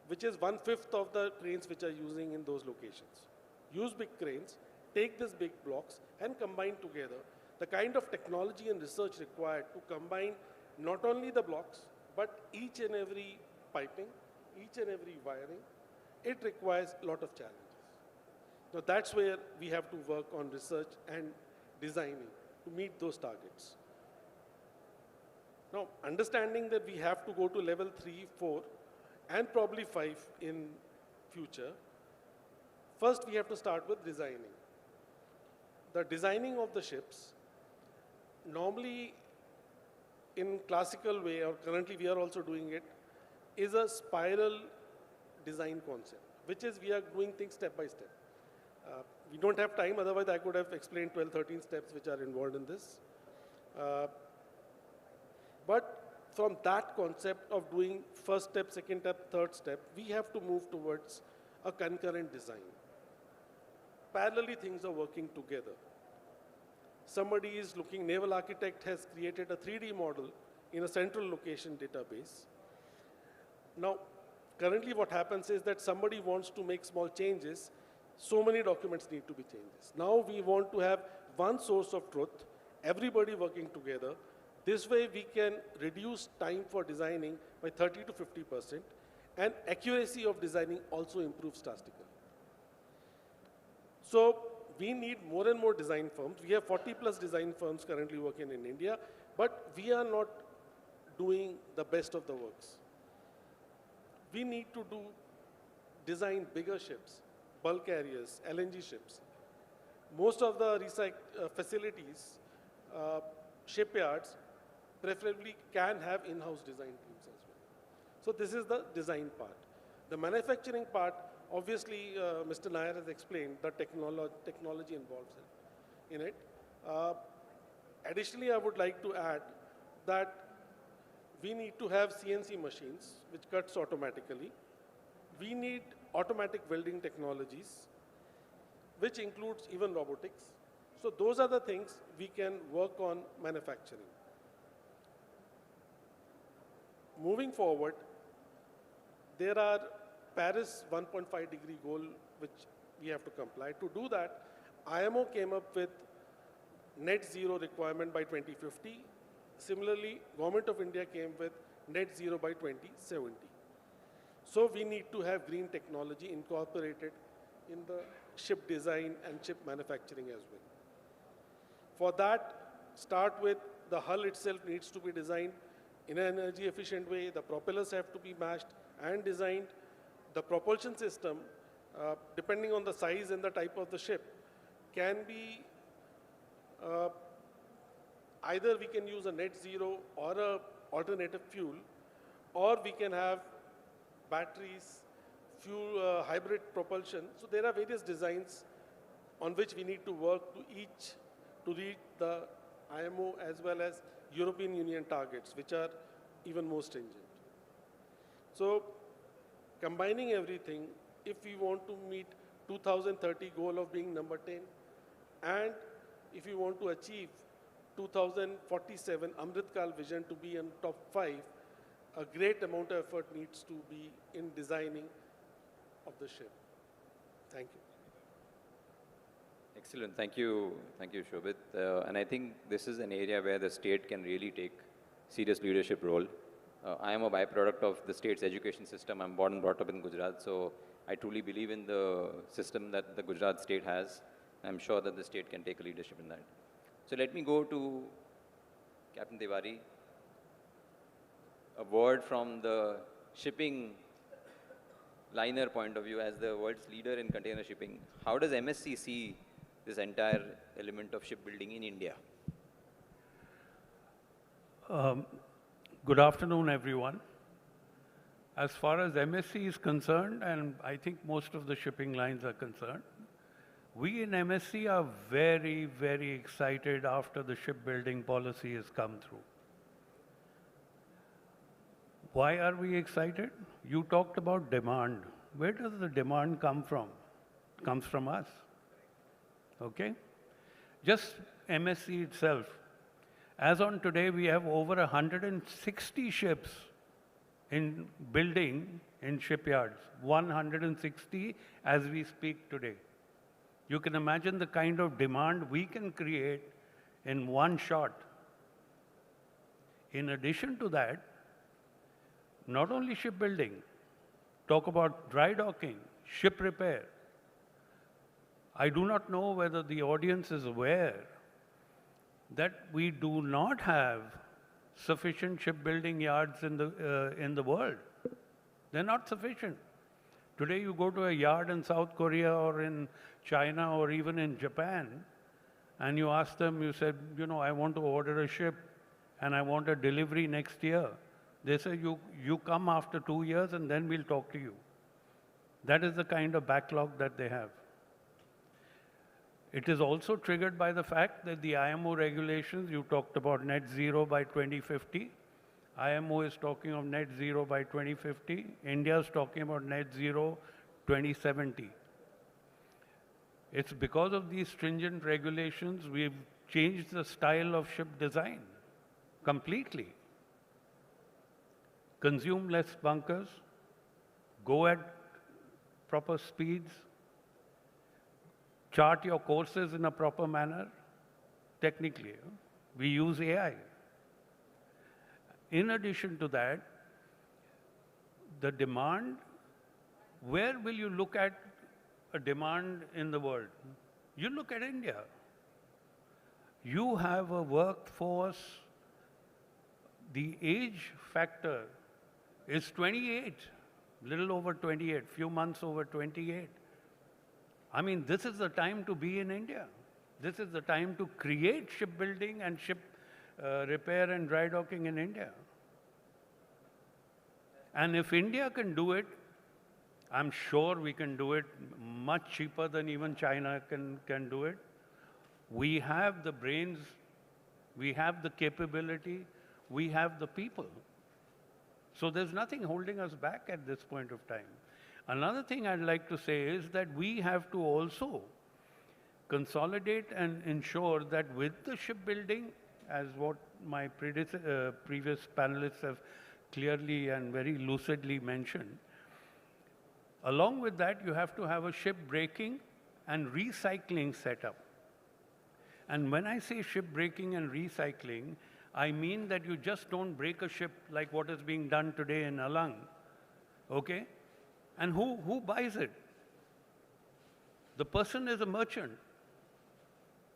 which is 1/5 of the cranes which are using in those locations. Use big cranes, take these big blocks and combine together. The kind of technology and research required to combine not only the blocks, but each and every piping, each and every wiring, it requires a lot of challenges. Now that's where we have to work on research and designing to meet those targets. Now, understanding that we have to go to level 3, 4, and probably 5 in future, first we have to start with designing. The designing of the ships, normally in classical way, or currently we are also doing it, is a spiral design concept, which is we are doing things step by step. We don't have time, otherwise I could have explained 12, 13 steps which are involved in this. But from that concept of doing first step, second step, third step, we have to move towards a concurrent design. Parallelly, things are working together. Somebody is looking, naval architect has created a 3D model in a central location database. Now, currently what happens is that somebody wants to make small changes, so many documents need to be changes. Now we want to have one source of truth, everybody working together. This way we can reduce time for designing by 30 to 50%, and accuracy of designing also improves drastically. So we need more and more design firms. We have 40 plus design firms currently working in India, but we are not doing the best of the works. We need to design bigger ships, bulk carriers, LNG ships. Most of the facilities, shipyards, preferably can have in-house design teams as well. So this is the design part. The manufacturing part, obviously, Mr. Nair has explained the technology involved in it. Additionally, I would like to add that we need to have CNC machines, which cuts automatically. We need automatic welding technologies, which includes even robotics. So those are the things we can work on manufacturing. Moving forward, there are Paris 1.5 degree goal which we have to comply. To do that, IMO came up with net zero requirement by 2050. Similarly, Government of India came with net zero by 2070. So we need to have green technology incorporated in the ship design and ship manufacturing as well. For that, start with the hull itself needs to be designed in an energy efficient way. The propellers have to be matched and designed. The propulsion system, depending on the size and the type of the ship, can be either we can use a net zero or a alternative fuel, or we can have batteries, fuel, hybrid propulsion. So there are various designs on which we need to work to reach the IMO as well as European Union targets, which are even more stringent. So combining everything, if we want to meet 2030 goal of being number 10, and if we want to achieve 2047 Amritkal vision to be in top 5, a great amount of effort needs to be in designing of the ship. Thank you.
Excellent. Thank you, Shobhit. And I think this is an area where the state can really take serious leadership role. I am a byproduct of the state's education system. I'm born and brought up in Gujarat, so I truly believe in the system that the Gujarat state has. I'm sure that the state can take a leadership in that. So let me go to Captain Tiwari. A word from the shipping liner point of view as the world's leader in container shipping. How does MSC see this entire element of shipbuilding in India?
Good afternoon, everyone. As far as MSC is concerned, and I think most of the shipping lines are concerned, we in MSC are very, very excited after the shipbuilding policy has come through. Why are we excited? You talked about demand. Where does the demand come from? It comes from us. Okay? Just MSC itself. As on today, we have over 160 ships in building in shipyards. 160 as we speak today. You can imagine the kind of demand we can create in one shot. In addition to that, not only shipbuilding, talk about dry docking, ship repair. I do not know whether the audience is aware that we do not have sufficient shipbuilding yards in the world. They're not sufficient. Today you go to a yard in South Korea or in China or even in Japan, and you ask them, you said, you know, I want to order a ship and I want a delivery next year. They say, you come after 2 years and then we'll talk to you. That is the kind of backlog that they have. It is also triggered by the fact that the IMO regulations, you talked about net zero by 2050. IMO is talking of net zero by 2050. India is talking about net zero 2070. It's because of these stringent regulations, we've changed the style of ship design completely. Consume less bunkers, go at proper speeds, chart your courses in a proper manner, technically. We use AI. In addition to that, the demand, where will you look at a demand in the world? You look at India. You have a workforce, the age factor is 28, little over 28, few months over 28. I mean, this is the time to be in India. This is the time to create shipbuilding and ship repair and dry docking in India. And if India can do it, I'm sure we can do it much cheaper than even China can do it. We have the brains, we have the capability, we have the people. So there's nothing holding us back at this point of time. Another thing I'd like to say is that we have to also consolidate and ensure that with the shipbuilding, as what my previous panelists have clearly and very lucidly mentioned, along with that, you have to have a ship breaking and recycling setup. And when I say ship breaking and recycling, I mean that you just don't break a ship like what is being done today in Alang, okay? And who buys it? The person is a merchant.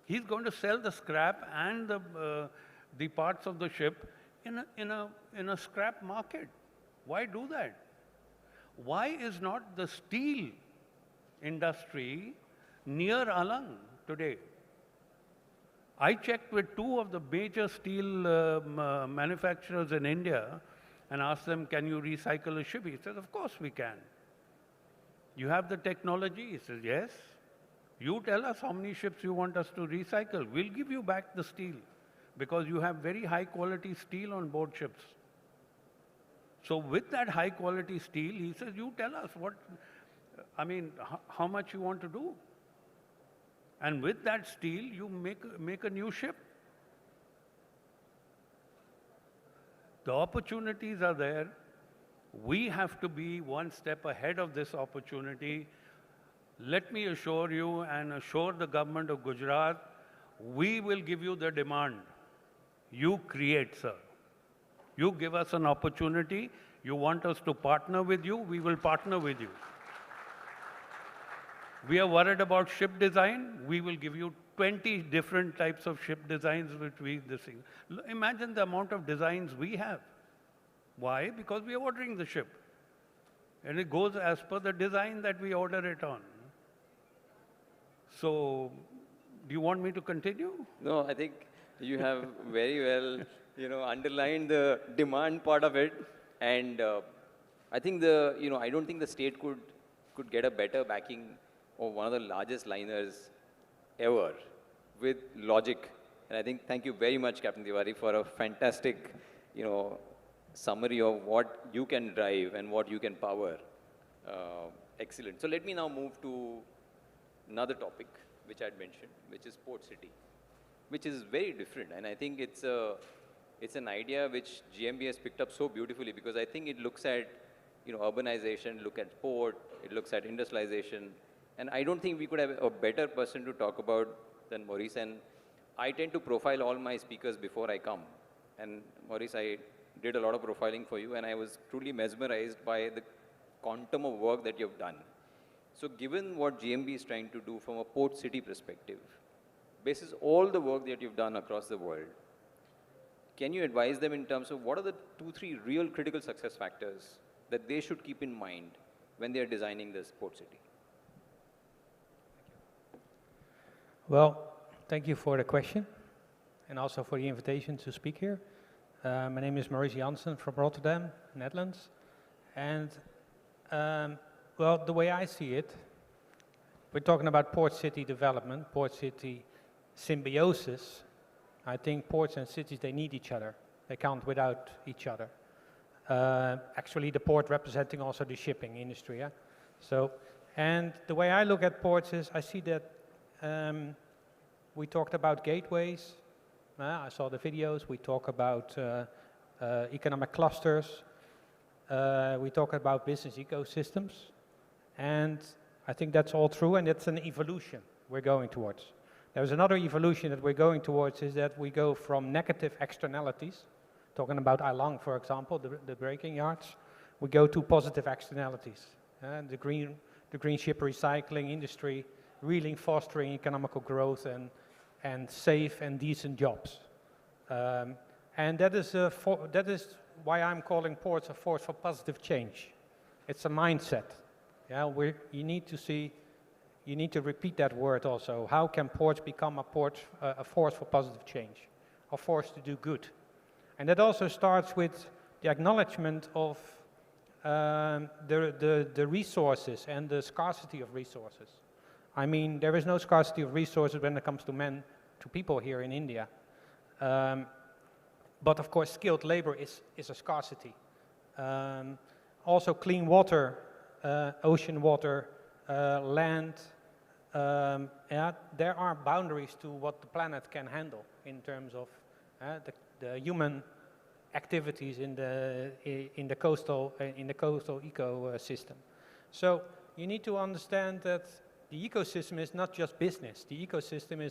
He's going to sell the scrap and the parts of the ship in a scrap market. Why do that? Why is not the steel industry near Alang today? I checked with two of the major steel manufacturers in India and asked them, can you recycle a ship? He says, of course we can. You have the technology? He says, yes. You tell us how many ships you want us to recycle. We'll give you back the steel because you have very high quality steel on board ships. So with that high quality steel, he says, you tell us how much you want to do. And with that steel, you make a new ship. The opportunities are there. We have to be one step ahead of this opportunity. Let me assure you and assure the government of Gujarat, we will give you the demand. You create, sir. You give us an opportunity. You want us to partner with you, we will partner with you. We are worried about ship design. We will give you 20 different types of ship designs which Imagine the amount of designs we have. Why? Because we are ordering the ship. And it goes as per the design that we order it on. So, do you want me to continue?
No, I think you have very well, underlined the demand part of it. And I think I don't think the state could get a better backing of one of the largest liners ever with logic. And I think, thank you very much, Captain Tiwari, for a fantastic, summary of what you can drive and what you can power. Excellent. So let me now move to another topic, which I had mentioned, which is Port City, which is very different. And I think it's an idea which GMB has picked up so beautifully because I think it looks at, urbanization, look at port, it looks at industrialization. And I don't think we could have a better person to talk about than Maurice. And I tend to profile all my speakers before I come. And Maurice, I did a lot of profiling for you, and I was truly mesmerized by the quantum of work that you've done. So given what GMB is trying to do from a port city perspective, basis all the work that you've done across the world, can you advise them in terms of what are the 2-3 real critical success factors that they should keep in mind when they are designing this port city?
Well, thank you for the question and also for the invitation to speak here. My name is Maurice Janssen from Rotterdam, Netherlands. And, well, the way I see it, we're talking about port city development, port city symbiosis. I think ports and cities, they need each other. They can't without each other. Actually, the port representing also the shipping industry. Yeah? So, and the way I look at ports is I see that we talked about gateways. I saw the videos. We talk about economic clusters. We talk about business ecosystems. And I think that's all true, and it's an evolution we're going towards. There's another evolution that we're going towards is that we go from negative externalities, talking about Alang, for example, the breaking yards, we go to positive externalities. The green ship recycling industry really fostering economical growth and safe and decent jobs. And that is why I'm calling ports a force for positive change. It's a mindset. Yeah, you need to repeat that word also. How can ports become a force for positive change, a force to do good? And that also starts with the acknowledgement of the resources and the scarcity of resources. I mean, there is no scarcity of resources when it comes to people here in India. But of course, skilled labor is a scarcity. Also clean water, ocean water, land, yeah, there are boundaries to what the planet can handle in terms of the human activities in the coastal ecosystem. So you need to understand that the ecosystem is not just business. The ecosystem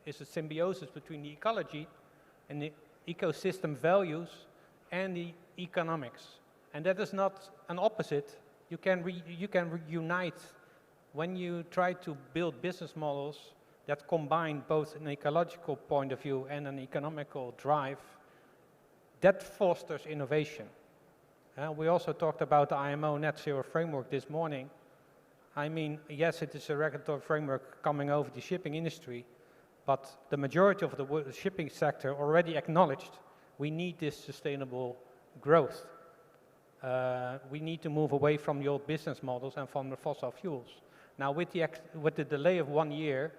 is a symbiosis between the ecology and the ecosystem values and the economics. And that is not an opposite. You can reunite when you try to build business models that combine both an ecological point of view and an economical drive. That fosters innovation. We also talked about the IMO net zero framework this morning. I mean, yes, it is a regulatory framework coming over the shipping industry, but the majority of the shipping sector already acknowledged we need this sustainable growth. We need to move away from the old business models and from the fossil fuels. Now, with the delay of 1 year,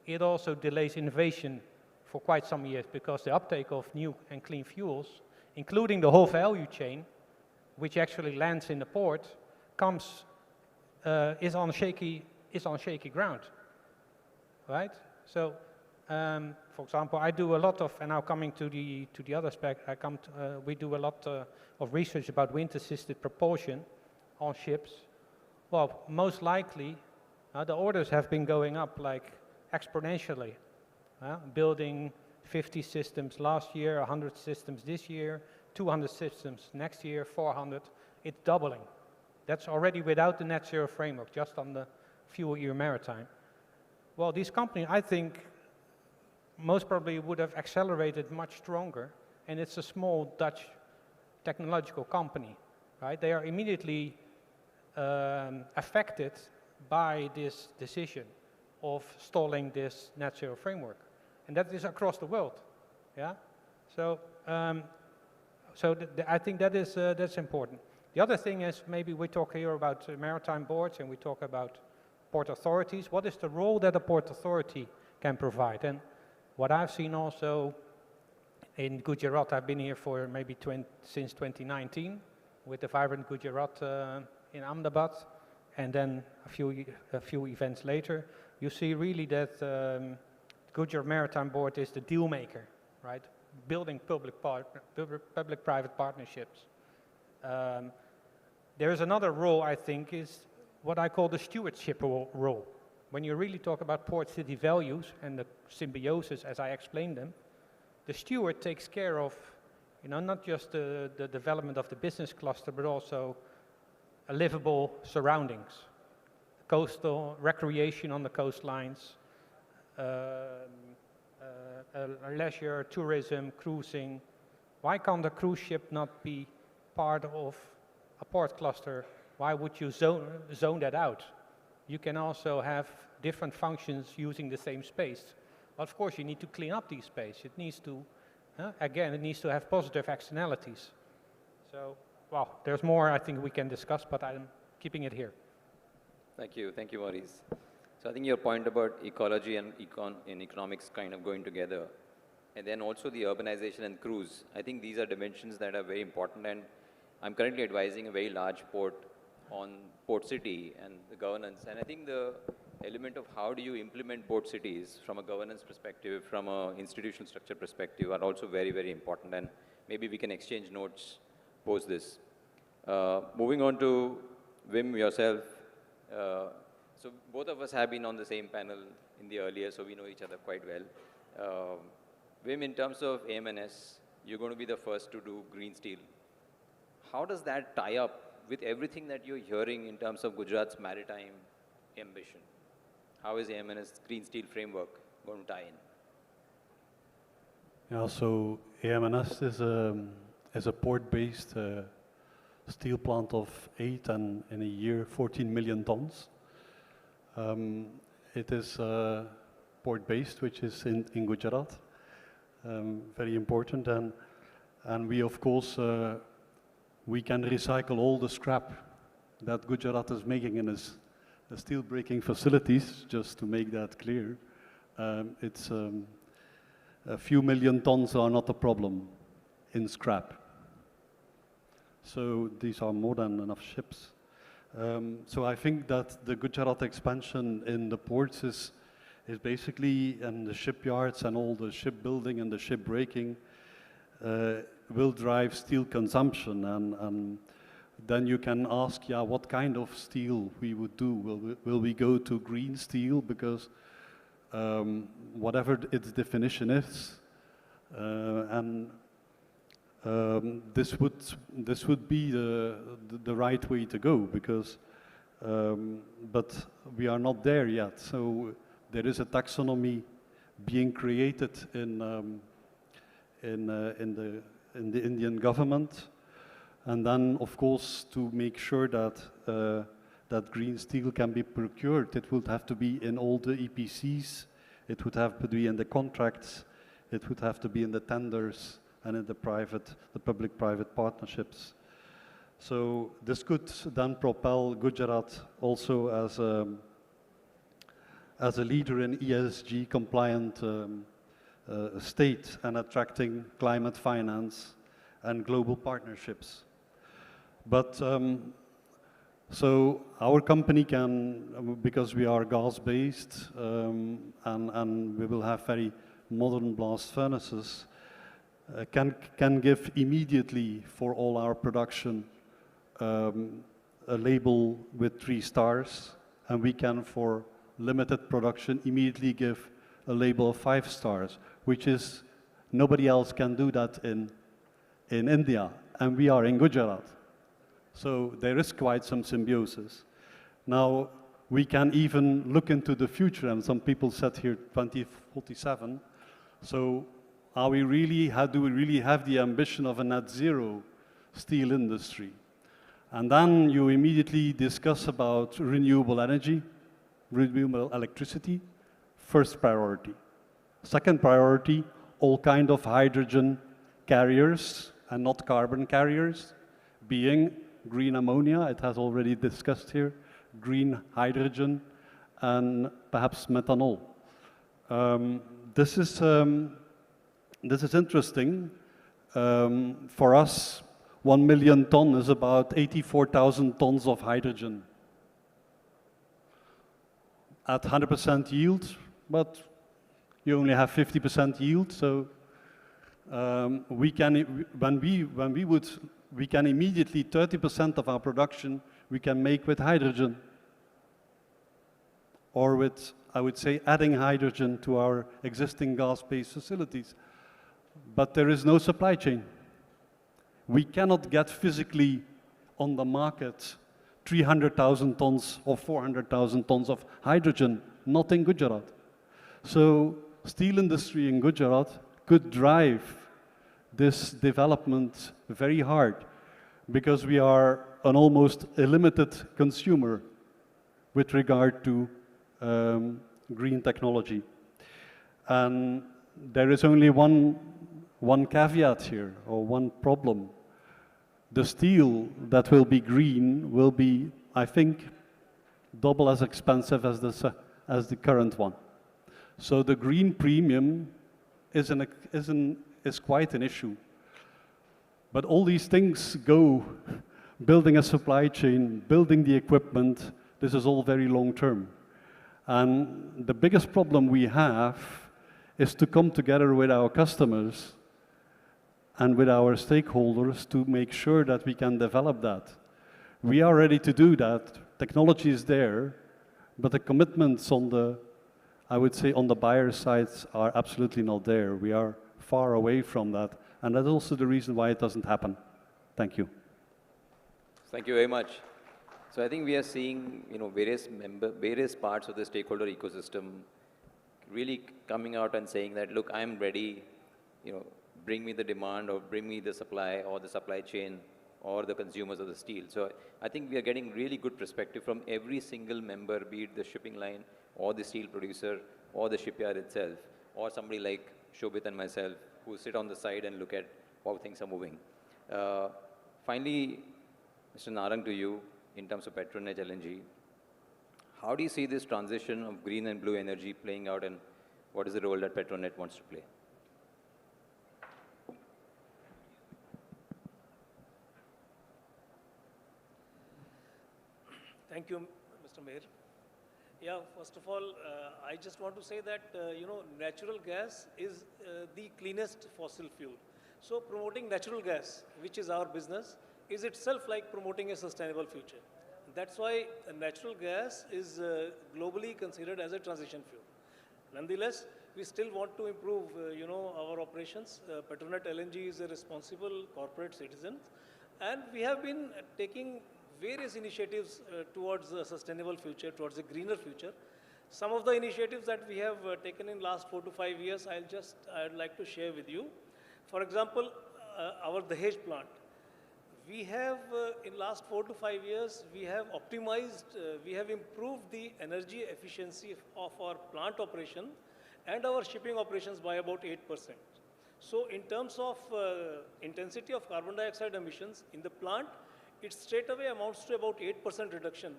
it also delays innovation for quite some years, because the uptake of new and clean fuels, including the whole value chain, which actually lands in the port, is on shaky ground, right? So, for example, I do a lot of, and now coming to the other aspect, we do a lot of research about wind-assisted propulsion on ships. Well, most likely, the orders have been going up like exponentially. Building 50 systems last year, 100 systems this year, 200 systems next year, 400. It's doubling. That's already without the net zero framework, just on the fuel-year maritime. Well, these companies, I think, most probably would have accelerated much stronger, and it's a small Dutch technological company, right? They are immediately affected by this decision of stalling this net zero framework. And that is across the world, yeah? So, I think that is, that's important. The other thing is, maybe we talk here about maritime boards and we talk about port authorities. What is the role that a port authority can provide? And what I've seen also in Gujarat, I've been here for maybe since 2019 with the Vibrant Gujarat in Ahmedabad, and then a few events later, you see really that Gujarat Maritime Board is the deal maker, right? Building public-private partnerships. There is another role, I think, is what I call the stewardship role. When you really talk about port city values and the symbiosis, as I explained them, the steward takes care of, not just the development of the business cluster, but also a livable surroundings, coastal recreation on the coastlines, leisure, tourism, cruising. Why can't a cruise ship not be part of a port cluster? Why would you zone that out? You can also have different functions using the same space. But of course, you need to clean up these space. It needs to, again, it needs to have positive externalities. So, well, there's more I think we can discuss, but I'm keeping it here.
Thank you, Maurice. So I think your point about ecology and economics kind of going together, and then also the urbanization and cruise, I think these are dimensions that are very important, and I'm currently advising a very large port on port city and the governance, and I think the element of how do you implement port cities from a governance perspective, from an institutional structure perspective are also very, very important, and maybe we can exchange notes post this. Moving on to Wim, yourself. So both of us have been on the same panel in the earlier, so we know each other quite well. Wim, in terms of AMNS, you're going to be the first to do green steel. How does that tie up with everything that you're hearing in terms of Gujarat's maritime ambition? how is AMN's green steel framework going to tie in?
Yeah, so AMNS is a port-based steel plant of 8 and in a year 14 million tons. It is port-based, which is in Gujarat, very important, and we of course we can recycle all the scrap that Gujarat is making in its steel breaking facilities. Just to make that clear, it's a few million tons are not a problem in scrap. So these are more than enough ships. So I think that the Gujarat expansion in the ports is basically, and the shipyards and all the shipbuilding and the ship breaking will drive steel consumption. And then you can ask, yeah, what kind of steel we would do? Will we go to green steel? Because whatever its definition is, this would be the right way to go, because but we are not there yet. So there is a taxonomy being created in the Indian government, and then of course to make sure that that green steel can be procured, it would have to be in all the EPCs, it would have to be in the contracts, it would have to be in the tenders and in the public-private partnerships. So this could then propel Gujarat also as a leader in ESG compliant state and attracting climate finance and global partnerships. But so our company can, because we are gas-based and we will have very modern blast furnaces, can give immediately for all our production a label with 3 stars, and we can for limited production immediately give a label of 5 stars, which is, nobody else can do that in India, and we are in Gujarat. So there is quite some symbiosis. Now, we can even look into the future, and some people said here 2047. So do we really have the ambition of a net zero steel industry? And then you immediately discuss about renewable energy, renewable electricity, first priority. Second priority, all kind of hydrogen carriers and not carbon carriers, being green ammonia, it has already discussed here, green hydrogen, and perhaps methanol. This is interesting. For us, 1 million ton is about 84,000 tons of hydrogen at 100% yield, but you only have 50% yield. So we can immediately 30% of our production we can make with hydrogen, or with, I would say, adding hydrogen to our existing gas-based facilities. But there is no supply chain. We cannot get physically on the market 300,000 tons or 400,000 tons of hydrogen, not in Gujarat. So steel industry in Gujarat could drive this development very hard, because we are an almost illimited consumer with regard to green technology. And there is only one caveat here, or one problem. The steel that will be green will be, I think, double as expensive as the current one. So the green premium is quite an issue. But all these things go, building a supply chain, building the equipment, this is all very long term. And the biggest problem we have is to come together with our customers and with our stakeholders to make sure that we can develop that. We are ready to do that. Technology is there, but the commitments on the, I would say, on the buyer sides are absolutely not there. We are far away from that, and that's also the reason why it doesn't happen. Thank you.
Thank you very much. So I think we are seeing, various parts of the stakeholder ecosystem really coming out and saying that, look, I'm ready, bring me the demand or bring me the supply or the supply chain or the consumers of the steel. So I think we are getting really good perspective from every single member, be it the shipping line or the steel producer or the shipyard itself, or somebody like Shobit and myself who sit on the side and look at how things are moving. Finally, Mr. Narang, to you, in terms of Petronet LNG, how do you see this transition of green and blue energy playing out, and what is the role that Petronet wants to play?
Thank you, Mr. Mayor. Yeah, first of all, I just want to say that, natural gas is the cleanest fossil fuel. So promoting natural gas, which is our business, is itself like promoting a sustainable future. That's why natural gas is globally considered as a transition fuel. Nonetheless, we still want to improve, our operations. Petronet LNG is a responsible corporate citizen, and we have been taking various initiatives towards a sustainable future, towards a greener future. Some of the initiatives that we have taken in last 4 to 5 years, I'd like to share with you. For example, our Dahej plant. We have, in last 4 to 5 years, we have optimized, we have improved the energy efficiency of our plant operation and our shipping operations by about 8%. So in terms of intensity of carbon dioxide emissions in the plant, it straight away amounts to about 8% reduction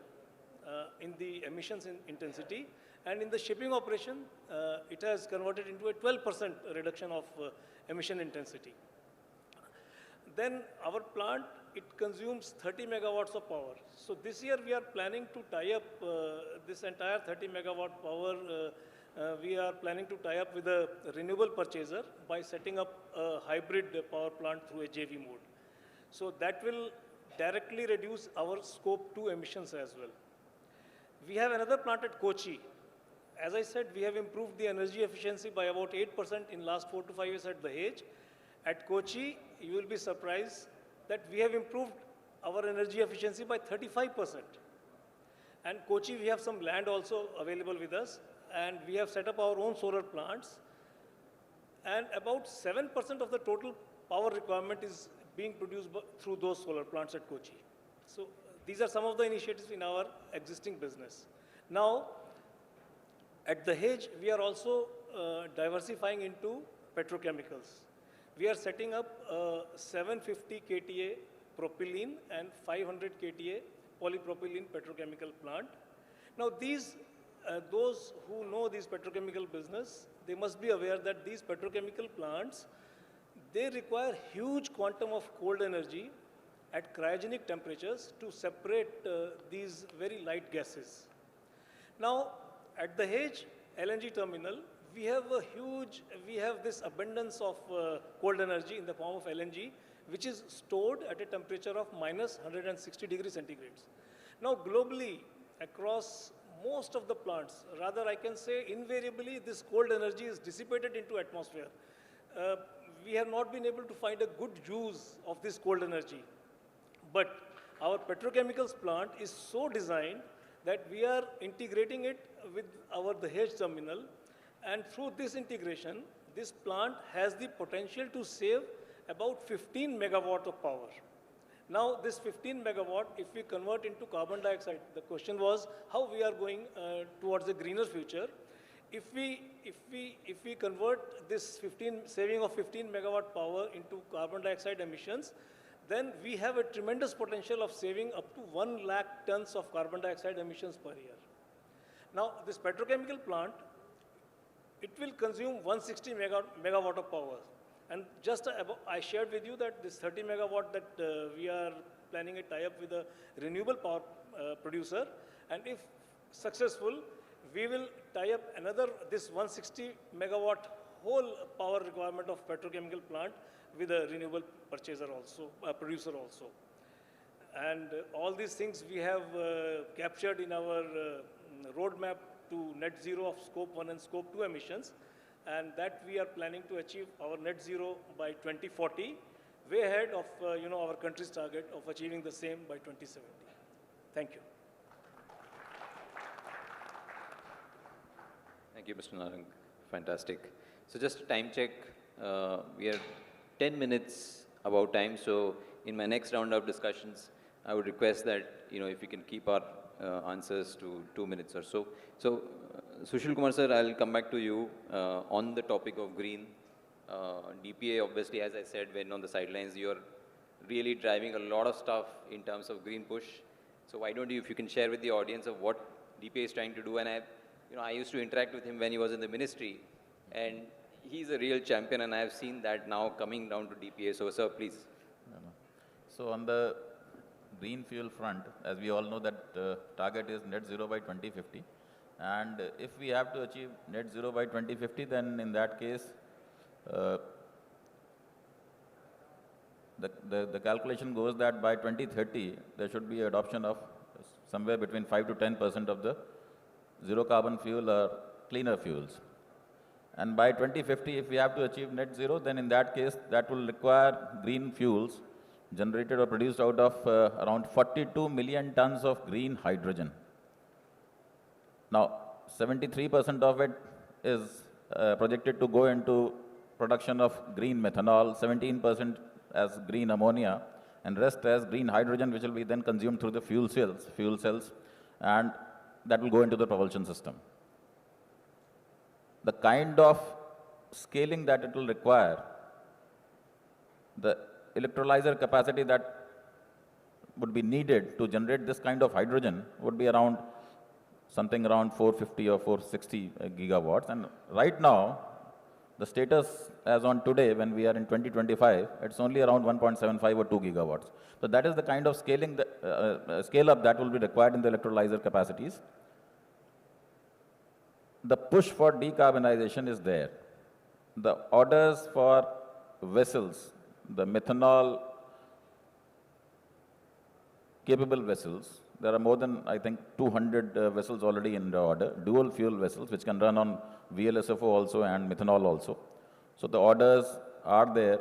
in the emissions intensity. And in the shipping operation, it has converted into a 12% reduction of emission intensity. Then our plant, it consumes 30 megawatts of power. So this year we are planning to tie up this entire 30 megawatt power. We are planning to tie up with a renewable purchaser by setting up a hybrid power plant through a JV mode. So that will directly reduce our scope 2 emissions as well. We have another plant at Kochi. As I said, we have improved the energy efficiency by about 8% in last 4 to 5 years at Dahej. At Kochi, you will be surprised that we have improved our energy efficiency by 35%. And Kochi, we have some land also available with us, and we have set up our own solar plants. And about 7% of the total power requirement is being produced through those solar plants at Kochi. So these are some of the initiatives in our existing business. Now, at Dahej, we are also diversifying into petrochemicals. We are setting up 750 KTA propylene and 500 KTA polypropylene petrochemical plant. Now those who know this petrochemical business, they must be aware that these petrochemical plants, they require huge quantum of cold energy at cryogenic temperatures to separate these very light gases. Now, at the Dahej LNG terminal, we have this abundance of cold energy in the form of LNG, which is stored at a temperature of minus 160 degrees centigrade. Now, globally, across most of the plants, rather I can say invariably, this cold energy is dissipated into atmosphere. We have not been able to find a good use of this cold energy. But our petrochemicals plant is so designed that we are integrating it with our Dahej terminal, and through this integration, this plant has the potential to save about 15 megawatt of power. Now, this 15 megawatt, if we convert into carbon dioxide, the question was how we are going towards a greener future. If we convert this saving of 15 megawatt power into carbon dioxide emissions, then we have a tremendous potential of saving up to 1 lakh tons of carbon dioxide emissions per year. Now, this petrochemical plant, it will consume 160 megawatt of power. And just I shared with you that this 30 megawatt that we are planning a tie-up with a renewable power producer. And if successful, we will tie up this 160 megawatt whole power requirement of petrochemical plant with a renewable producer also. And all these things we have captured in our roadmap to net zero of scope 1 and scope 2 emissions, and that we are planning to achieve our net zero by 2040, way ahead of our country's target of achieving the same by 2070. Thank you.
Thank you, Mr. Narang. Fantastic. So just a time check. We are 10 minutes above time. So in my next round of discussions, I would request that, if we can keep our answers to 2 minutes or so. So, Shushil Kumar sir, I'll come back to you on the topic of green. DPA, obviously, as I said, when on the sidelines, you're really driving a lot of stuff in terms of green push. So why don't you, if you can share with the audience of what DPA is trying to do, and I used to interact with him when he was in the ministry, and he's a real champion, and I have seen that now coming down to DPA. So, sir, please.
So on the green fuel front, as we all know that target is net zero by 2050. And if we have to achieve net zero by 2050, then in that case, the calculation goes that by 2030, there should be adoption of somewhere between 5 to 10% of the zero carbon fuel or cleaner fuels. And by 2050, if we have to achieve net zero, then in that case, that will require green fuels generated or produced out of around 42 million tons of green hydrogen. Now, 73% of it is projected to go into production of green methanol, 17% as green ammonia, and rest as green hydrogen, which will be then consumed through the fuel cells, and that will go into the propulsion system. The kind of scaling that it will require, the electrolyzer capacity that would be needed to generate this kind of hydrogen would be around something around 450 or 460 gigawatts. And right now, the status as on today, when we are in 2025, it's only around 1.75 or 2 gigawatts. So that is the kind of scaling, scale up that will be required in the electrolyzer capacities. The push for decarbonization is there. The orders for vessels, the methanol capable vessels, there are more than, I think, 200 vessels already in the order, dual fuel vessels, which can run on VLSFO also and methanol also. So the orders are there.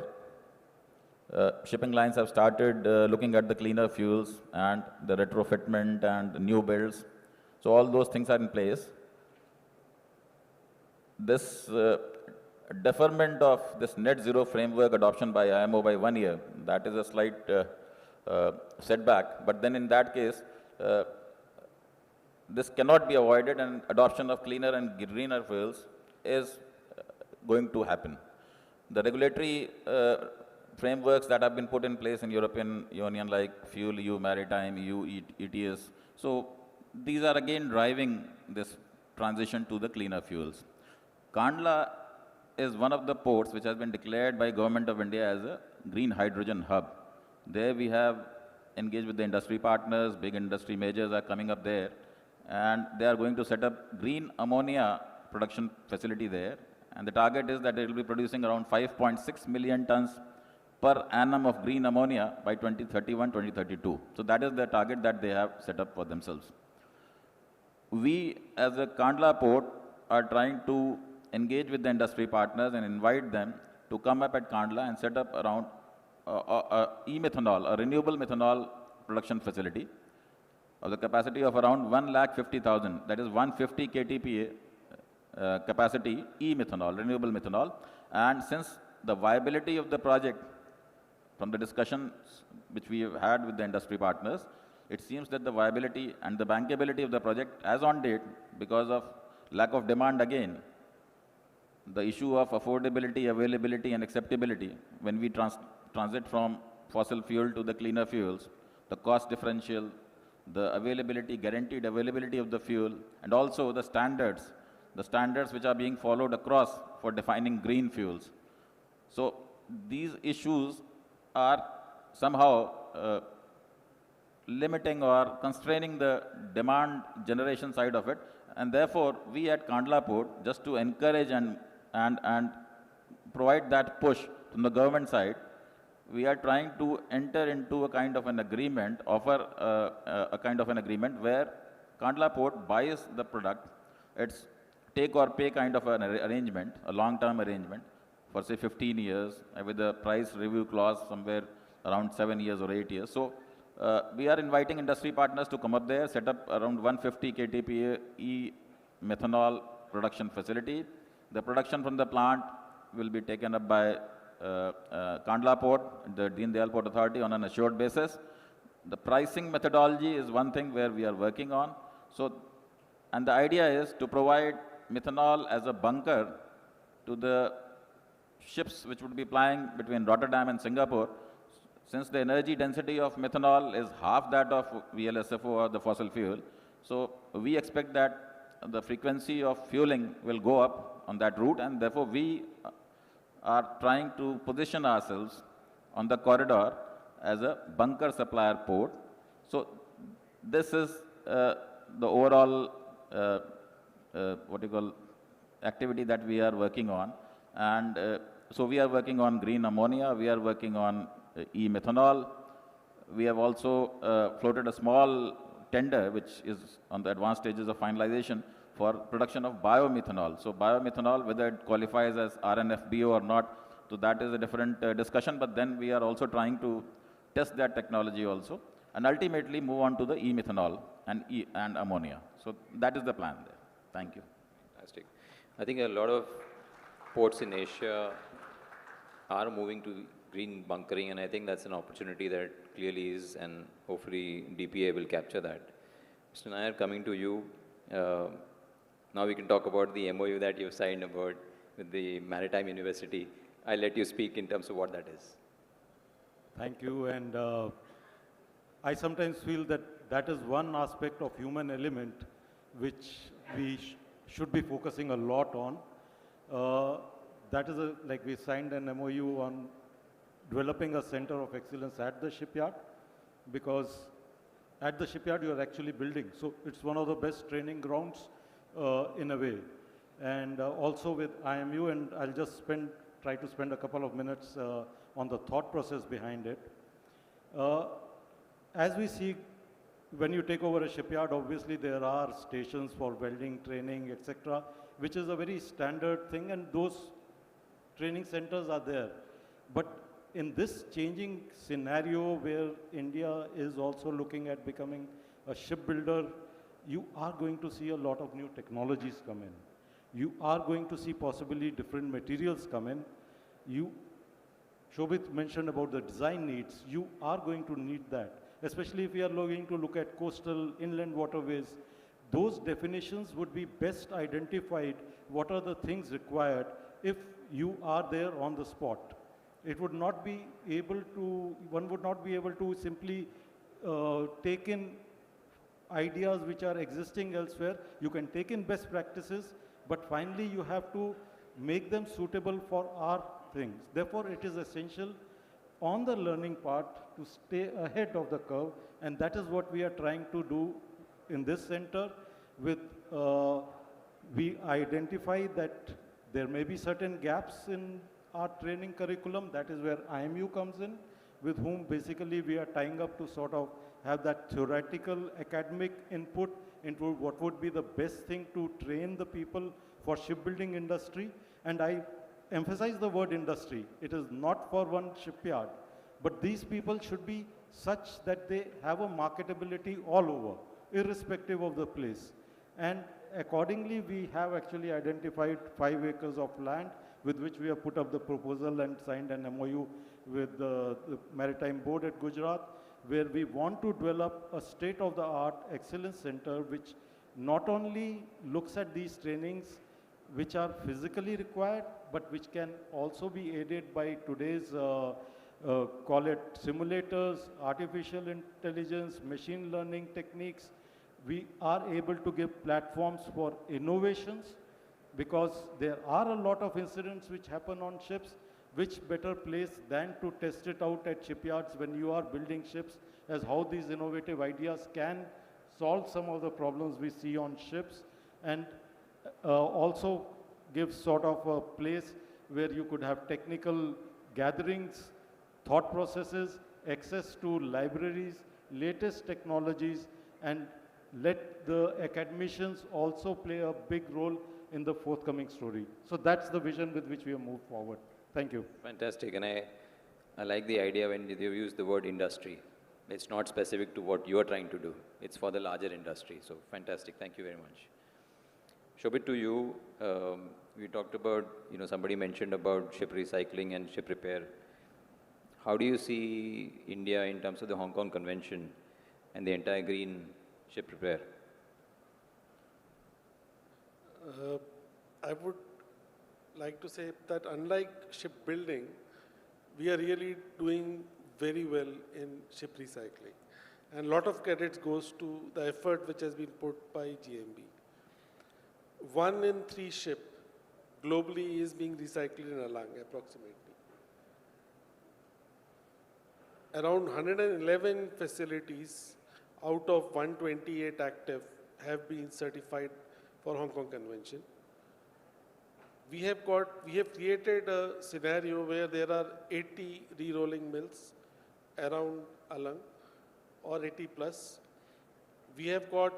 Shipping lines have started looking at the cleaner fuels and the retrofitment and new builds. So all those things are in place. This deferment of this net zero framework adoption by IMO by 1 year, that is a slight setback. But then in that case, this cannot be avoided, and adoption of cleaner and greener fuels is going to happen. The regulatory frameworks that have been put in place in European Union, like Fuel EU Maritime, EU ETS, so these are again driving this transition to the cleaner fuels. Kandla is one of the ports which has been declared by Government of India as a green hydrogen hub. There we have engaged with the industry partners, big industry majors are coming up there, and they are going to set up green ammonia production facility there. And the target is that they will be producing around 5.6 million tons per annum of green ammonia by 2031, 2032. So that is the target that they have set up for themselves. We, as a Kandla port, are trying to engage with the industry partners and invite them to come up at Kandla and set up around e-methanol, a renewable methanol production facility of the capacity of around 1,50,000, that is 150 KTPA capacity e-methanol, renewable methanol. And since the viability of the project, from the discussions which we have had with the industry partners, it seems that the viability and the bankability of the project as on date, because of lack of demand again, the issue of affordability, availability and acceptability, when we transit from fossil fuel to the cleaner fuels, the cost differential, the availability, guaranteed availability of the fuel, and also the standards which are being followed across for defining green fuels. So these issues are somehow limiting or constraining the demand generation side of it. And therefore, we at Kandla Port, just to encourage and provide that push from the government side, we are trying to enter into a kind of an agreement, offer a kind of an agreement where Kandla Port buys the product. It's take or pay kind of an arrangement, a long-term arrangement for say 15 years with a price review clause somewhere around 7 years or 8 years. So We are inviting industry partners to come up there, set up around 150 KTPA e-methanol production facility. The production from the plant will be taken up by Kandla Port, the Dindal Port Authority on an assured basis. The pricing methodology is one thing where we are working on. So, and the idea is to provide methanol as a bunker to the ships which would be plying between Rotterdam and Singapore. Since the energy density of methanol is half that of VLSFO or the fossil fuel, so we expect that the frequency of fueling will go up on that route, and therefore we are trying to position ourselves on the corridor as a bunker supplier port. So this is the overall activity that we are working on. And so we are working on green ammonia, we are working on e-methanol. We have also floated a small tender which is on the advanced stages of finalization for production of biomethanol. So biomethanol, whether it qualifies as RNFBO or not, so that is a different discussion, but then we are also trying to test that technology also, and ultimately move on to the e-methanol and ammonia. So that is the plan there. Thank you.
Fantastic. I think a lot of ports in Asia are moving to green bunkering, and I think that's an opportunity that clearly is, and hopefully DPA will capture that. Mr. Nair, coming to you, now we can talk about the MOU that you've signed about with the Maritime University. I'll let you speak in terms of what that is.
Thank you, and I sometimes feel that that is one aspect of human element which we should be focusing a lot on. That is like we signed an MOU on developing a center of excellence at the shipyard, because at the shipyard you are actually building. So it's one of the best training grounds in a way. And also with IMU, and I'll just try to spend a couple of minutes on the thought process behind it. As we see, when you take over a shipyard, obviously there are stations for welding, training, etc., which is a very standard thing, and those training centers are there. But in this changing scenario where India is also looking at becoming a shipbuilder, you are going to see a lot of new technologies come in. You are going to see possibly different materials come in. Shobhit mentioned about the design needs. You are going to need that, especially if we are going to look at coastal inland waterways. Those definitions would be best identified, what are the things required if you are there on the spot. It would not be able to, one would not be able to simply take in ideas which are existing elsewhere. You can take in best practices, but finally you have to make them suitable for our things. Therefore, it is essential on the learning part to stay ahead of the curve, and that is what we are trying to do in this center. We identify that there may be certain gaps in our training curriculum. That is where IMU comes in, with whom basically we are tying up to sort of have that theoretical academic input into what would be the best thing to train the people for shipbuilding industry. And I emphasize the word industry. It is not for one shipyard, but these people should be such that they have a marketability all over, irrespective of the place. And accordingly, we have actually identified 5 acres of land with which we have put up the proposal and signed an MOU with the Maritime Board at Gujarat, where we want to develop a state-of-the-art excellence center which not only looks at these trainings which are physically required, but which can also be aided by today's, call it simulators, artificial intelligence, machine learning techniques. We are able to give platforms for innovations, because there are a lot of incidents which happen on ships. Which better place than to test it out at shipyards when you are building ships, as how these innovative ideas can solve some of the problems we see on ships, and also give sort of a place where you could have technical gatherings, thought processes, access to libraries, latest technologies, and let the academicians also play a big role in the forthcoming story. So that's the vision with which we have moved forward. Thank you.
Fantastic. And I like the idea when you use the word industry, It's not specific to what you are trying to do. It's for the larger industry. So fantastic. Thank you very much. Shobit, to you, we talked about, somebody mentioned about ship recycling and ship repair. How do you see India in terms of the Hong Kong Convention and the entire green ship repair?
I would like to say that unlike shipbuilding, we are really doing very well in ship recycling. And a lot of credit goes to the effort which has been put by GMB. 1 in 3 ship globally is being recycled in Alang, approximately. Around 111 facilities out of 128 active have been certified for Hong Kong Convention. We have created a scenario where there are 80 re-rolling mills around Alang, or 80 plus. We have got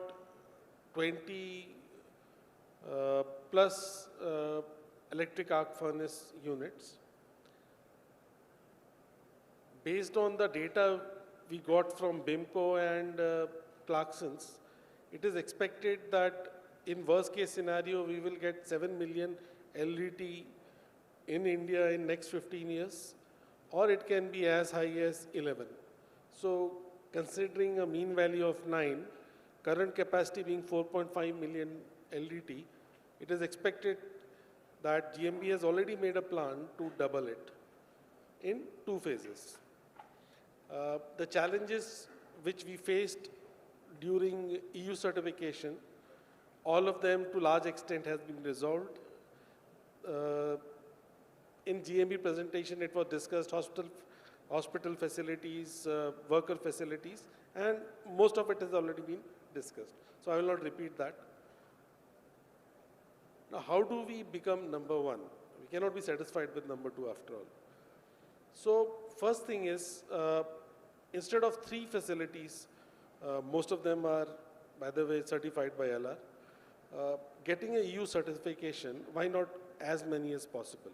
20 plus electric arc furnace units. Based on the data we got from BIMCO and Clarksons, it is expected that in worst case scenario, we will get 7 million LDT in India in next 15 years, or it can be as high as 11. So considering a mean value of 9, current capacity being 4.5 million LDT, it is expected that GMB has already made a plan to double it in 2 phases. The challenges which we faced during EU certification, all of them to large extent has been resolved. In GMB presentation, it was discussed hospital facilities, worker facilities, and most of it has already been discussed. So I will not repeat that. Now, how do we become number 1? We cannot be satisfied with number 2 after all. So first thing is, instead of 3 facilities, most of them are, by the way, certified by LR, getting a EU certification, why not as many as possible?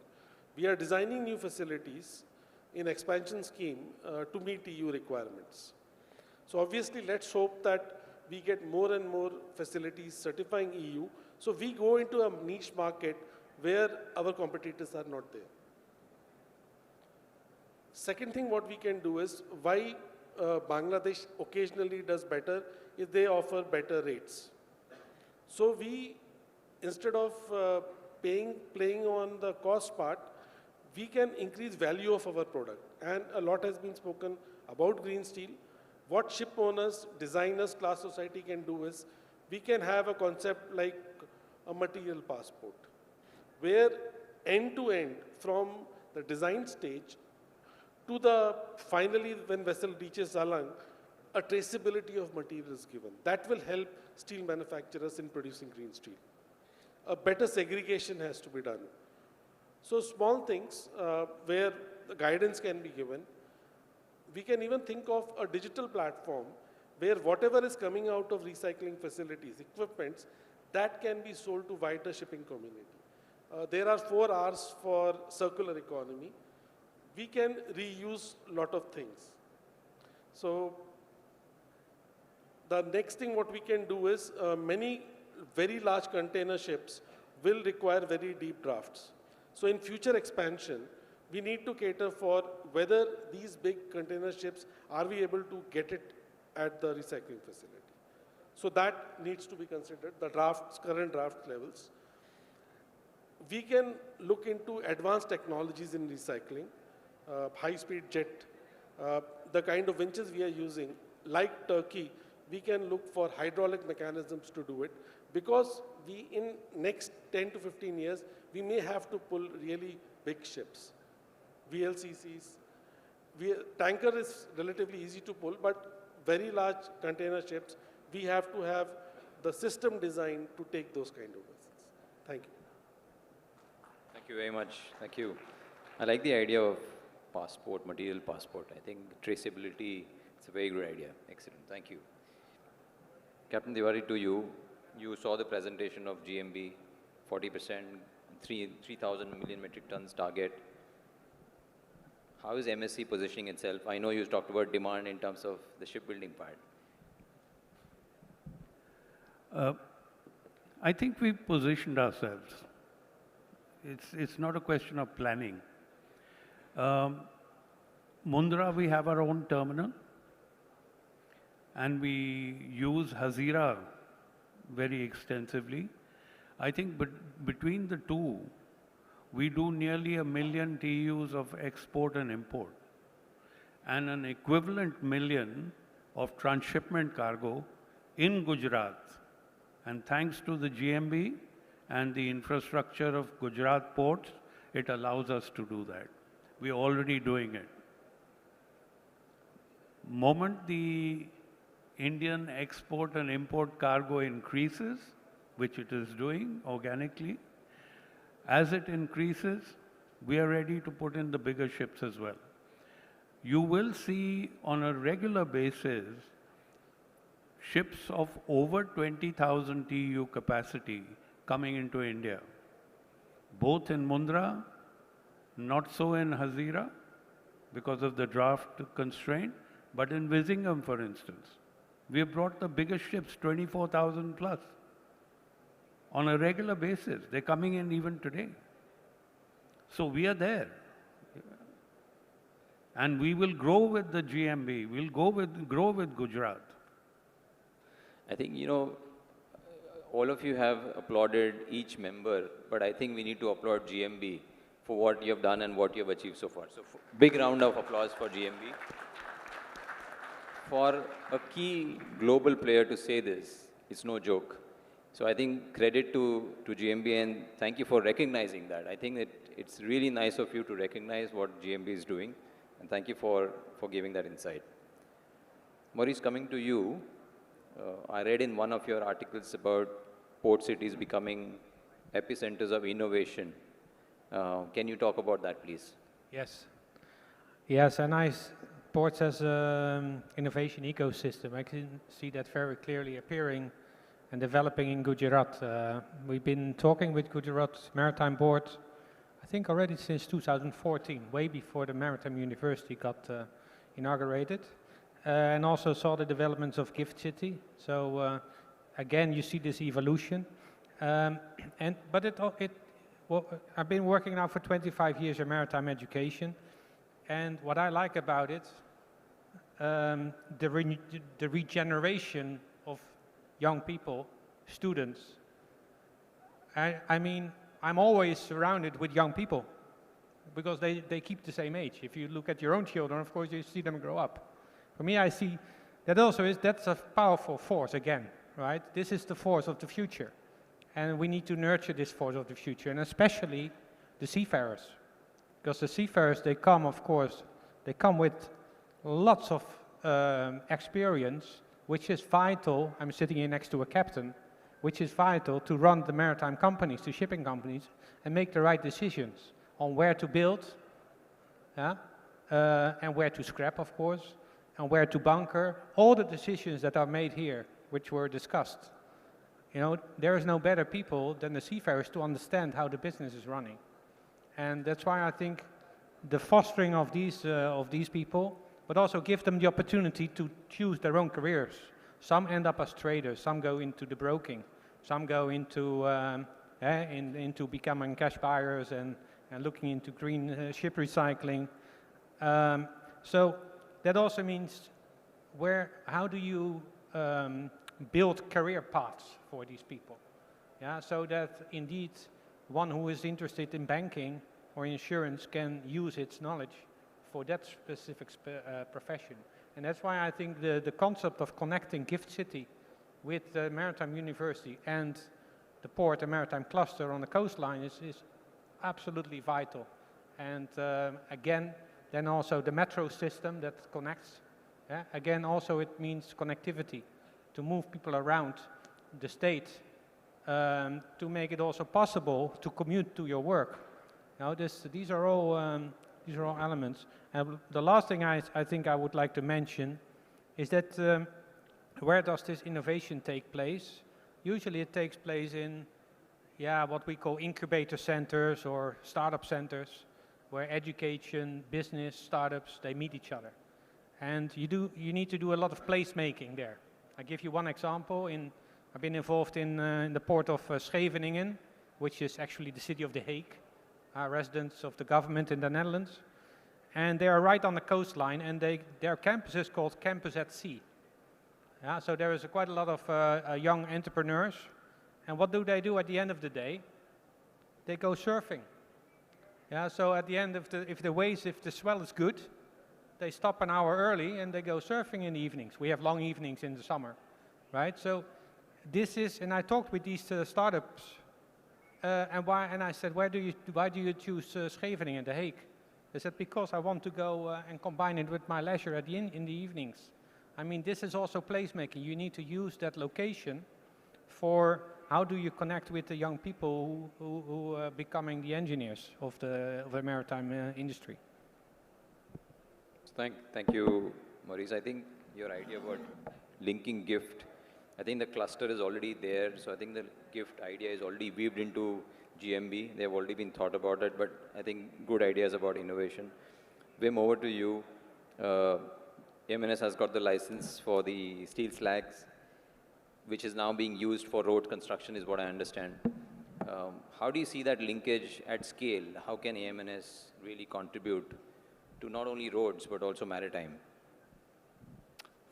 We are designing new facilities in expansion scheme to meet EU requirements. So obviously, let's hope that we get more and more facilities certifying EU, so we go into a niche market where our competitors are not there. Second thing what we can do is, why Bangladesh occasionally does better is they offer better rates. So we, instead of playing on the cost part, we can increase value of our product. And a lot has been spoken about green steel. What ship owners, designers, class society can do is, we can have a concept like a material passport, where end to end, from the design stage to the finally when vessel reaches Alang, a traceability of material is given. That will help steel manufacturers in producing green steel. A better segregation has to be done. So small things where the guidance can be given. We can even think of a digital platform where whatever is coming out of recycling facilities, equipments, that can be sold to wider shipping community. There are 4 R's for circular economy. We can reuse a lot of things. So the next thing what we can do is, many very large container ships will require very deep drafts. So in future expansion, we need to cater for whether these big container ships, are we able to get it at the recycling facility. So that needs to be considered, the current draft levels. We can look into advanced technologies in recycling, high-speed jet, the kind of winches we are using, like Turkey, we can look for hydraulic mechanisms to do it, because we, in next 10 to 15 years, we may have to pull really big ships, VLCCs. Tanker is relatively easy to pull, but very large container ships, we have to have the system designed to take those kind of vessels. Thank you.
Thank you very much. Thank you. I like the idea of passport, material passport. I think traceability, it's a very good idea. Excellent. Thank you. Captain Diwari, to you. You saw the presentation of GMB, 40%, 3,000 million metric tons target. How is MSC positioning itself? I know you talked about demand in terms of the shipbuilding part.
I think we've positioned ourselves. It's not a question of planning. Mundra, we have our own terminal, and we use Hazira very extensively. I think between the two, we do nearly 1 million TEUs of export and import, and an equivalent million of transshipment cargo in Gujarat. And thanks to the GMB and the infrastructure of Gujarat ports, it allows us to do that. We're already doing it. Moment the Indian export and import cargo increases, which it is doing organically, as it increases, we are ready to put in the bigger ships as well. You will see on a regular basis ships of over 20,000 TEU capacity coming into India, both in Mundra, not so in Hazira because of the draft constraint, but in Visingham, for instance. We have brought the biggest ships, 24,000 plus, on a regular basis. They're coming in even today. So we are there. And we will grow with the GMB. We'll grow with Gujarat.
I think, you know, all of you have applauded each member, but I think we need to applaud GMB for what you have done and what you have achieved so far. So big round of applause for GMB. For a key global player to say this, it's no joke. So I think credit to GMB, and thank you for recognizing that. I think that it's really nice of you to recognize what GMB is doing, and thank you for giving that insight. Maurice, coming to you, I read in one of your articles about port cities becoming epicenters of innovation. Can you talk about that, please?
Yes. Yes, and ports as an innovation ecosystem. I can see that very clearly appearing and developing in Gujarat. We've been talking with Gujarat Maritime Board, I think already since 2014, way before the Maritime University got inaugurated, and also saw the developments of Gift City. So again, you see this evolution. But I've been working now for 25 years in maritime education, and what I like about it, the regeneration of young people, students. I mean, I'm always surrounded with young people because they keep the same age. If you look at your own children, of course, you see them grow up. For me, I see that also that's a powerful force again, right? This is the force of the future. And we need to nurture this force of the future, and especially the seafarers. Because the seafarers, they come, of course, they come with lots of experience, which is vital. I'm sitting here next to a captain, which is vital to run the maritime companies, the shipping companies, and make the right decisions on where to build, and where to scrap, of course, and where to bunker. All the decisions that are made here, which were discussed. You know, there is no better people than the seafarers to understand how the business is running. And that's why I think the fostering of these people, but also give them the opportunity to choose their own careers. Some end up as traders, some go into the broking, some go into becoming cash buyers and looking into green ship recycling. So that also means how do you build career paths for these people? Yeah, so that indeed one who is interested in banking or insurance can use its knowledge for that specific profession. And that's why I think the concept of connecting Gift City with the Maritime University and the port and maritime cluster on the coastline is absolutely vital. And again, then also the metro system that connects. Again, also it means connectivity to move people around the state, to make it also possible to commute to your work. Now, these are all elements. And the last thing I think I would like to mention is that where does this innovation take place? Usually it takes place in what we call incubator centers or startup centers. where education, business, startups, they meet each other. And you need to do a lot of placemaking there. I give you one example. I've been involved in the port of Scheveningen, which is actually the city of The Hague, residents of the government in the Netherlands. And they are right on the coastline, and their campus is called Campus at Sea. Yeah, so there is quite a lot of young entrepreneurs. And what do they do at the end of the day? They go surfing. Yeah, so at the end of if the swell is good, they stop an hour early and they go surfing in the evenings. We have long evenings in the summer, right? So this is, and I talked with these startups, and I said, why do you choose Scheveningen, The Hague? They said, because I want to go and combine it with my leisure in the evenings. I mean, this is also placemaking. You need to use that location for how do you connect with the young people who are becoming the engineers of the maritime industry.
Thank you, Maurice. I think your idea about linking gift, I think the cluster is already there. So I think the gift idea is already weaved into GMB. They've already been thought about it, but I think good ideas about innovation. Wim, over to you. AMNS has got the license for the steel slags, which is now being used for road construction, is what I understand. How do you see that linkage at scale? How can AMNS really contribute to not only roads, but also maritime?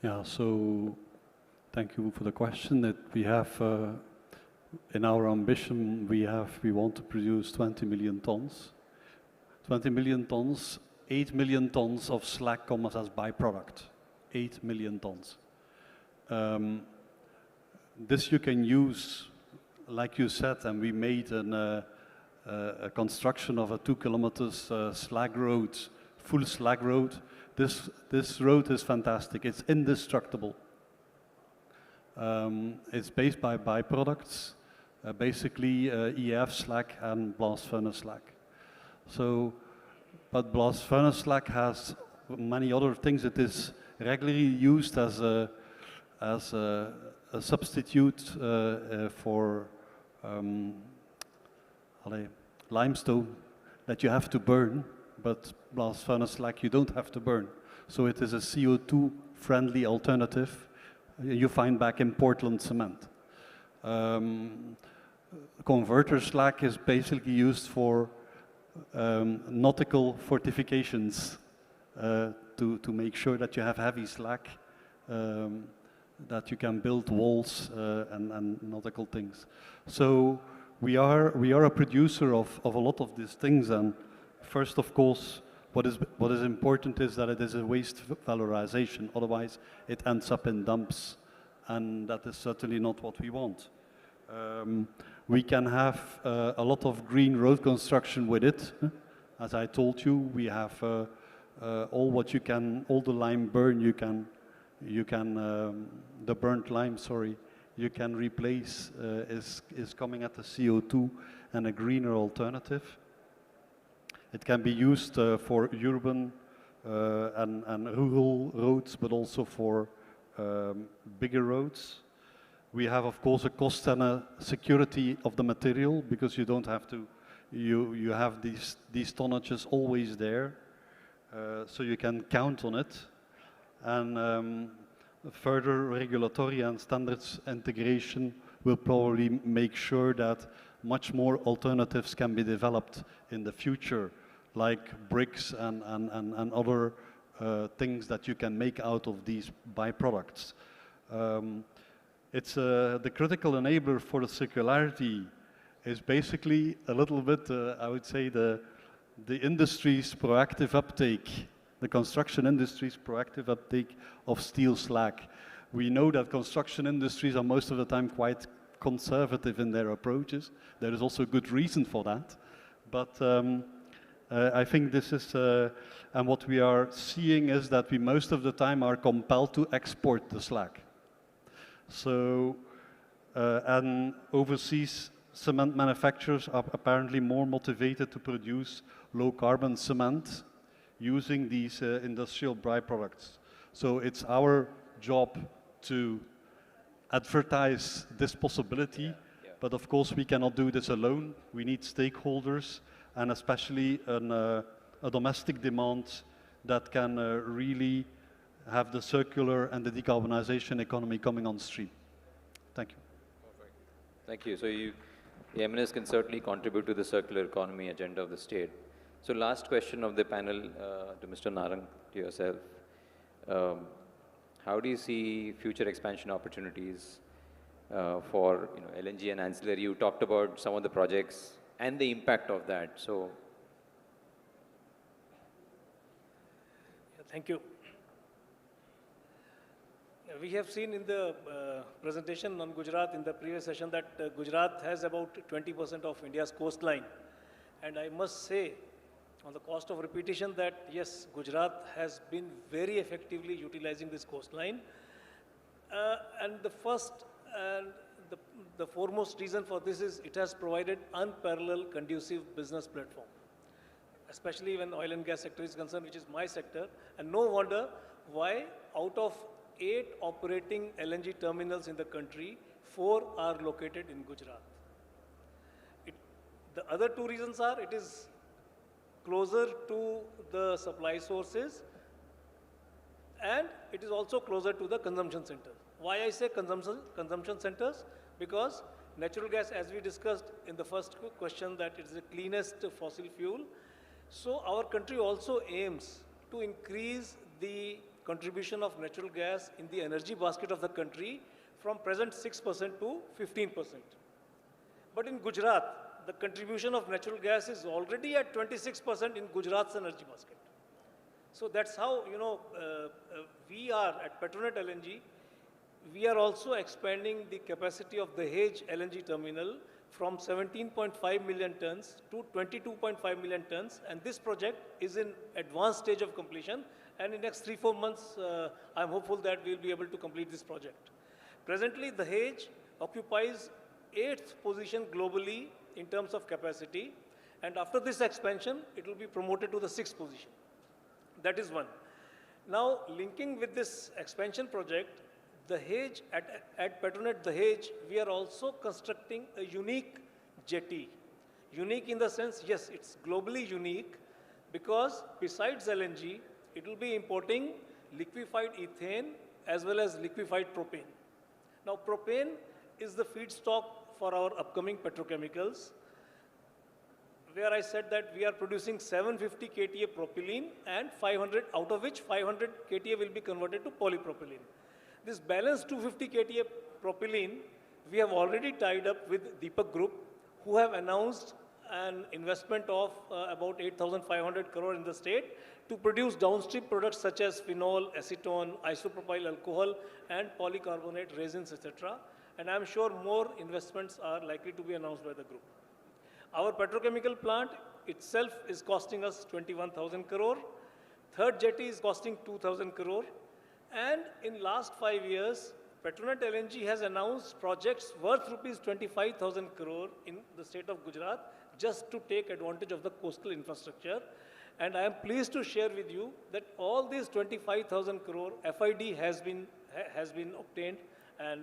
Yeah, so thank you for the question. That we have, in our ambition, we want to produce 20 million tons. 20 million tons, 8 million tons of slag comes as byproduct. 8 million tons. This you can use, like you said, and we made a construction of a 2 kilometers slag road, full slag road. This road is fantastic. It's indestructible. It's based by byproducts, basically EAF slag and blast furnace slag. So, but blast furnace slag has many other things. It is regularly used as a substitute for limestone that you have to burn, but blast furnace slag you don't have to burn. So it is a CO2 friendly alternative you find back in Portland cement. Converter slag is basically used for nautical fortifications to make sure that you have heavy slag, that you can build walls and nautical things. So we are a producer of a lot of these things, and first, of course, what is important is that it is a waste valorization. Otherwise, it ends up in dumps, and that is certainly not what we want. We can have a lot of green road construction with it. As I told you, we have all the lime burn the burnt lime, sorry, you can replace is coming at the CO2 and a greener alternative. It can be used for urban and rural roads, but also for bigger roads. We have, of course, a cost and a security of the material, because you don't have to, you have these tonnages always there, so you can count on it. And further regulatory and standards integration will probably make sure that much more alternatives can be developed in the future, like bricks and other things that you can make out of these byproducts. It's the critical enabler for the circularity is basically a little bit, I would say, the industry's proactive uptake, the construction industry's proactive uptake of steel slag. We know that construction industries are most of the time quite conservative in their approaches. There is also good reason for that. But I think this is, and what we are seeing is that we most of the time are compelled to export the slag. So, and overseas cement manufacturers are apparently more motivated to produce low carbon cement using these industrial byproducts. So it's our job to advertise this possibility, but of course we cannot do this alone. We need stakeholders, and especially a domestic demand that can really have the circular and the decarbonization economy coming on stream. Thank you.
Perfect. Thank you. So the M&S can certainly contribute to the circular economy agenda of the state. So last question of the panel to Mr. Narang, to yourself. How do you see future expansion opportunities for LNG and ancillary? You talked about some of the projects and the impact of that. So,
thank you. We have seen in the presentation on Gujarat in the previous session that Gujarat has about 20% of India's coastline. And I must say, on the cost of repetition, that yes, Gujarat has been very effectively utilizing this coastline. And the first and the foremost reason for this is it has provided unparalleled conducive business platform, especially when oil and gas sector is concerned, which is my sector. And no wonder why out of 8 operating LNG terminals in the country, 4 are located in Gujarat. The other 2 reasons are it is closer to the supply sources and it is also closer to the consumption centers. Why I say consumption centers? Because natural gas, as we discussed in the first question, that it is the cleanest fossil fuel. So our country also aims to increase the contribution of natural gas in the energy basket of the country from present 6% to 15%. But in Gujarat, the contribution of natural gas is already at 26% in Gujarat's energy basket. So that's how, we are at Petronet LNG, we are also expanding the capacity of the Dahej LNG terminal from 17.5 million tons to 22.5 million tons. And this project is in advanced stage of completion. And in the next 3-4 months, I'm hopeful that we'll be able to complete this project. Presently, the Dahej occupies 8th position globally in terms of capacity. And after this expansion, it will be promoted to the 6th position. That is one. Now, linking with this expansion project, the Dahej, at Petronet Dahej, we are also constructing a unique jetty. Unique in the sense, yes, it's globally unique because besides LNG, it will be importing liquefied ethane as well as liquefied propane. Now, propane is the feedstock for our upcoming petrochemicals, where I said that we are producing 750 KTA propylene and 500, out of which 500 KTA will be converted to polypropylene. This balance 250 KTA propylene, we have already tied up with Deepak Group, who have announced an investment of about 8,500 crore in the state to produce downstream products such as phenol, acetone, isopropyl alcohol, and polycarbonate resins, etc. And I'm sure more investments are likely to be announced by the group. Our petrochemical plant itself is costing us 21,000 crore. Third jetty is costing 2,000 crore. And in last 5 years, Petronet LNG has announced projects worth rupees 25,000 crore in the state of Gujarat just to take advantage of the coastal infrastructure. And I am pleased to share with you that all these 25,000 crore FID has been obtained, and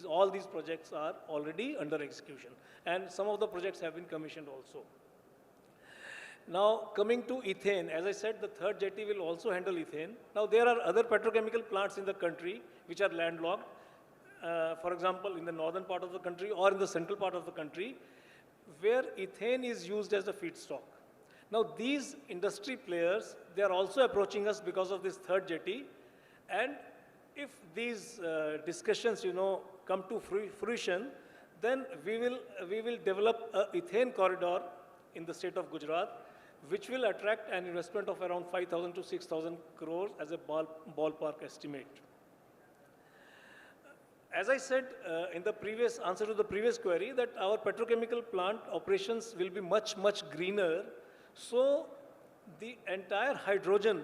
all these projects are already under execution. And some of the projects have been commissioned also. Now, coming to ethane, as I said, the third jetty will also handle ethane. Now, there are other petrochemical plants in the country which are landlocked. For example, in the northern part of the country or in the central part of the country, where ethane is used as a feedstock. Now, these industry players, they are also approaching us because of this third jetty. And if these discussions, come to fruition, then we will develop an ethane corridor in the state of Gujarat, which will attract an investment of around 5,000 to 6,000 crores as a ballpark estimate. As I said in the previous answer to the previous query, that our petrochemical plant operations will be much, much greener. So the entire hydrogen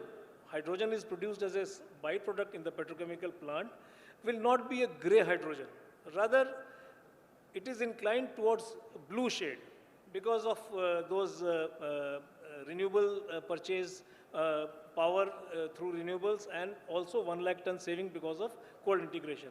is produced as a byproduct in the petrochemical plant, will not be a gray hydrogen. Rather, it is inclined towards blue shade because of those renewable purchase power through renewables, and also 1 lakh ton saving because of coal integration.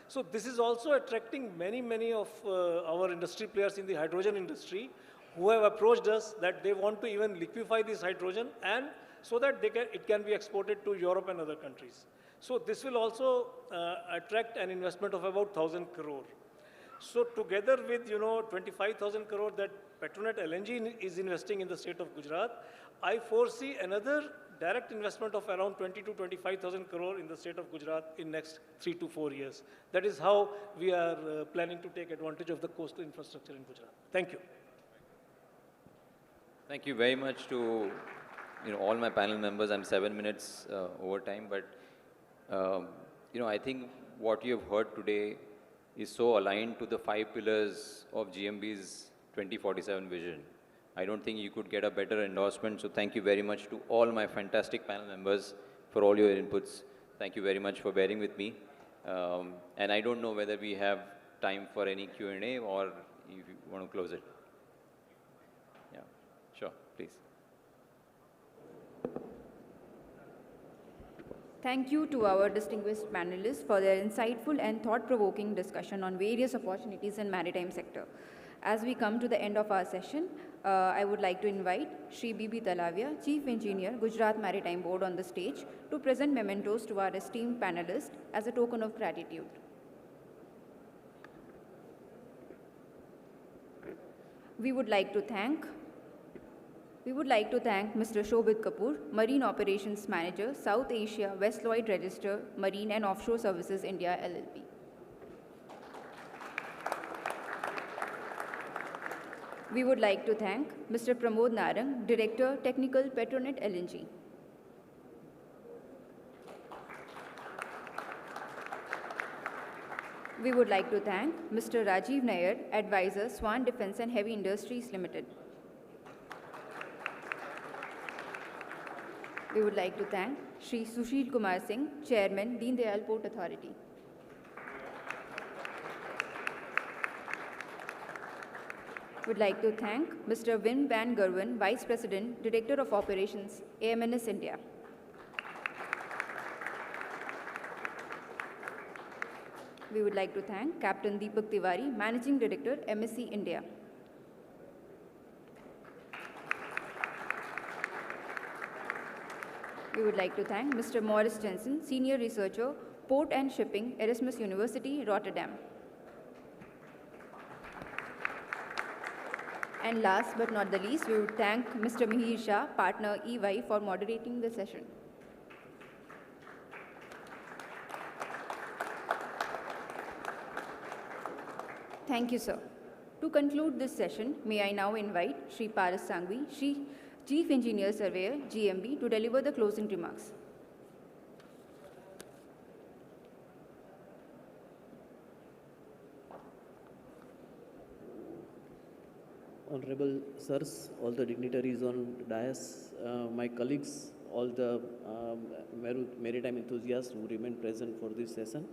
So this is also attracting many of our industry players in the hydrogen industry. who have approached us that they want to even liquefy this hydrogen and so that it can be exported to Europe and other countries. So this will also attract an investment of about 1,000 crore. So together with 25,000 crore that Petronet LNG is investing in the state of Gujarat, I foresee another direct investment of around 20 to 25,000 crore in the state of Gujarat in next 3 to 4 years. That is how we are planning to take advantage of the coastal infrastructure in Gujarat. Thank you.
Thank you very much to all my panel members. I'm 7 minutes over time, but I think what you have heard today is so aligned to the 5 pillars of GMB's 2047 vision. I don't think you could get a better endorsement. So thank you very much to all my fantastic panel members for all your inputs. Thank you very much for bearing with me. And I don't know whether we have time for any Q&A or if you want to close it. Yeah, sure, please.
Thank you to our distinguished panelists for their insightful and thought-provoking discussion on various opportunities in maritime sector. As we come to the end of our session, I would like to invite Shri B.B. Talavia, Chief Engineer, Gujarat Maritime Board on the stage to present mementos to our esteemed panelists as a token of gratitude. We would like to thank Mr. Shobhit Kapoor, Marine Operations Manager, South Asia, West Lloyd Register, Marine and Offshore Services India LLP. We would like to thank Mr. Pramod Narang, Director, Technical, Petronet LNG. We would like to thank Mr. Rajiv Nair, Advisor, Swan Defence and Heavy Industries Limited. We would like to thank Shri Shushil Kumar Singh, Chairman, Dindal Port Authority. Would like to thank Mr. Wim van Gerwen, Vice President, Director of Operations, AMNS India. We would like to thank Captain Deepak Tiwari, Managing Director, MSC India. We would like to thank Mr. Morris Jensen, Senior Researcher, Port and Shipping, Erasmus University, Rotterdam. And last but not the least, we would thank Mr. Mihir Shah, Partner EY, for moderating the session. Thank you, sir. To conclude this session, may I now invite Shri Paras Sangvi, Chief Engineer Surveyor, GMB, to deliver the closing remarks.
Honorable sirs, all the dignitaries on dais, my colleagues, all the maritime enthusiasts who remain present for this session.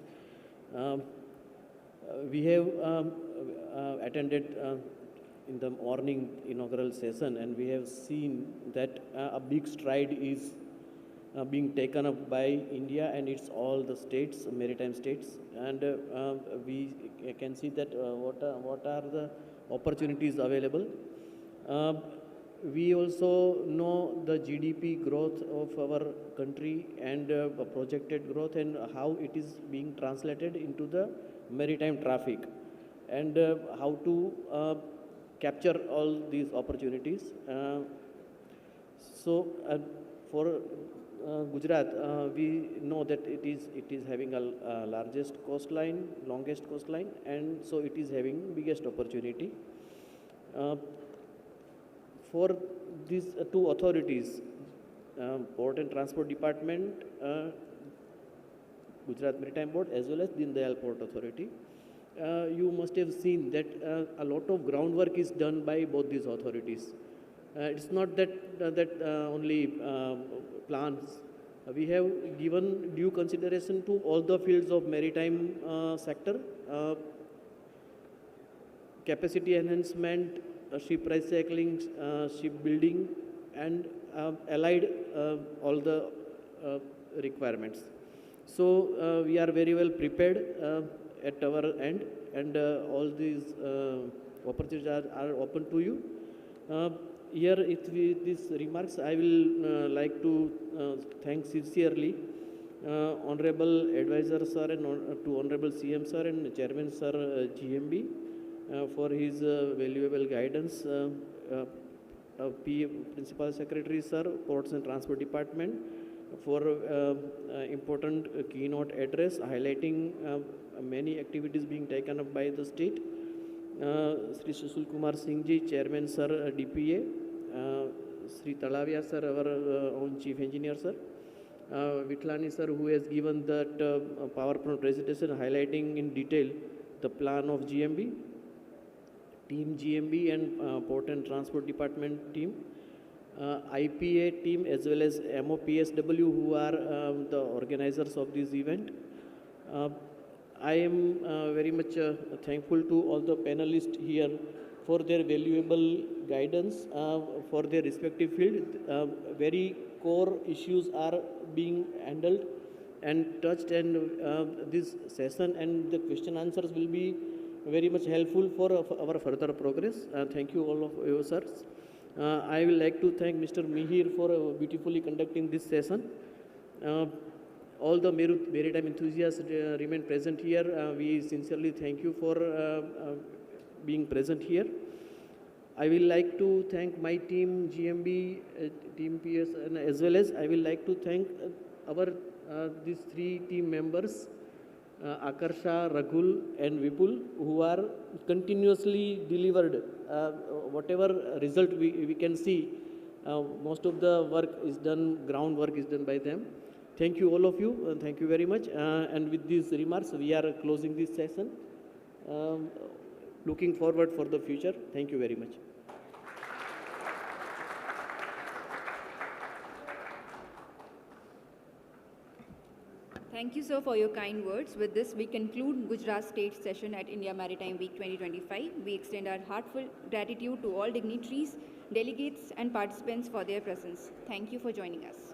We have attended in the morning inaugural session, and we have seen that a big stride is being taken up by India and its all the states, maritime states, and we can see that what are the opportunities available. We also know the GDP growth of our country and projected growth and how it is being translated into the maritime traffic and how to capture all these opportunities. So for Gujarat, we know that it is having a largest coastline, longest coastline, and so it is having biggest opportunity. For these two authorities, Port and Transport Department, Gujarat Maritime Board, as well as Dindal Port Authority, you must have seen that a lot of groundwork is done by both these authorities. It's not that only plans. We have given due consideration to all the fields of maritime sector, capacity enhancement, ship recycling, shipbuilding, and allied all the requirements. So we are very well prepared at our end, and all these opportunities are open to you. Here, with these remarks, I will like to thank sincerely Honorable Advisor Sir and to Honorable CM Sir and Chairman Sir GMB for his valuable guidance. Principal Secretary Sir, Ports and Transport Department for important keynote address highlighting many activities being taken up by the state. Sri Shushil Kumar Singh ji, Chairman Sir DPA, Sri Talavia Sir, our own Chief Engineer Sir, Vitlani Sir, who has given that PowerPoint presentation highlighting in detail the plan of GMB, Team GMB and Port and Transport Department team, IPA team as well as MOPSW who are the organizers of this event. I am very much thankful to all the panelists here for their valuable guidance for their respective field. Very core issues are being handled and touched, and this session and the question answers will be very much helpful for our further progress. Thank you all of you, sirs. I will like to thank Mr. Mihir for beautifully conducting this session. All the maritime enthusiasts remain present here. We sincerely thank you for being present here. I will like to thank my team, GMB, team PS, and as well as I will like to thank our these three team members, Akarsha, Raghul and Vipul, who are continuously delivered whatever result we can see. Most of the work is done, groundwork is done by them. Thank you all of you, thank you very much. And with these remarks, we are closing this session. Looking forward for the future. Thank you very much.
Thank you, sir, for your kind words. With this, we conclude Gujarat State session at India Maritime Week 2025. We extend our heartfelt gratitude to all dignitaries, delegates, and participants for their presence. Thank you for joining us.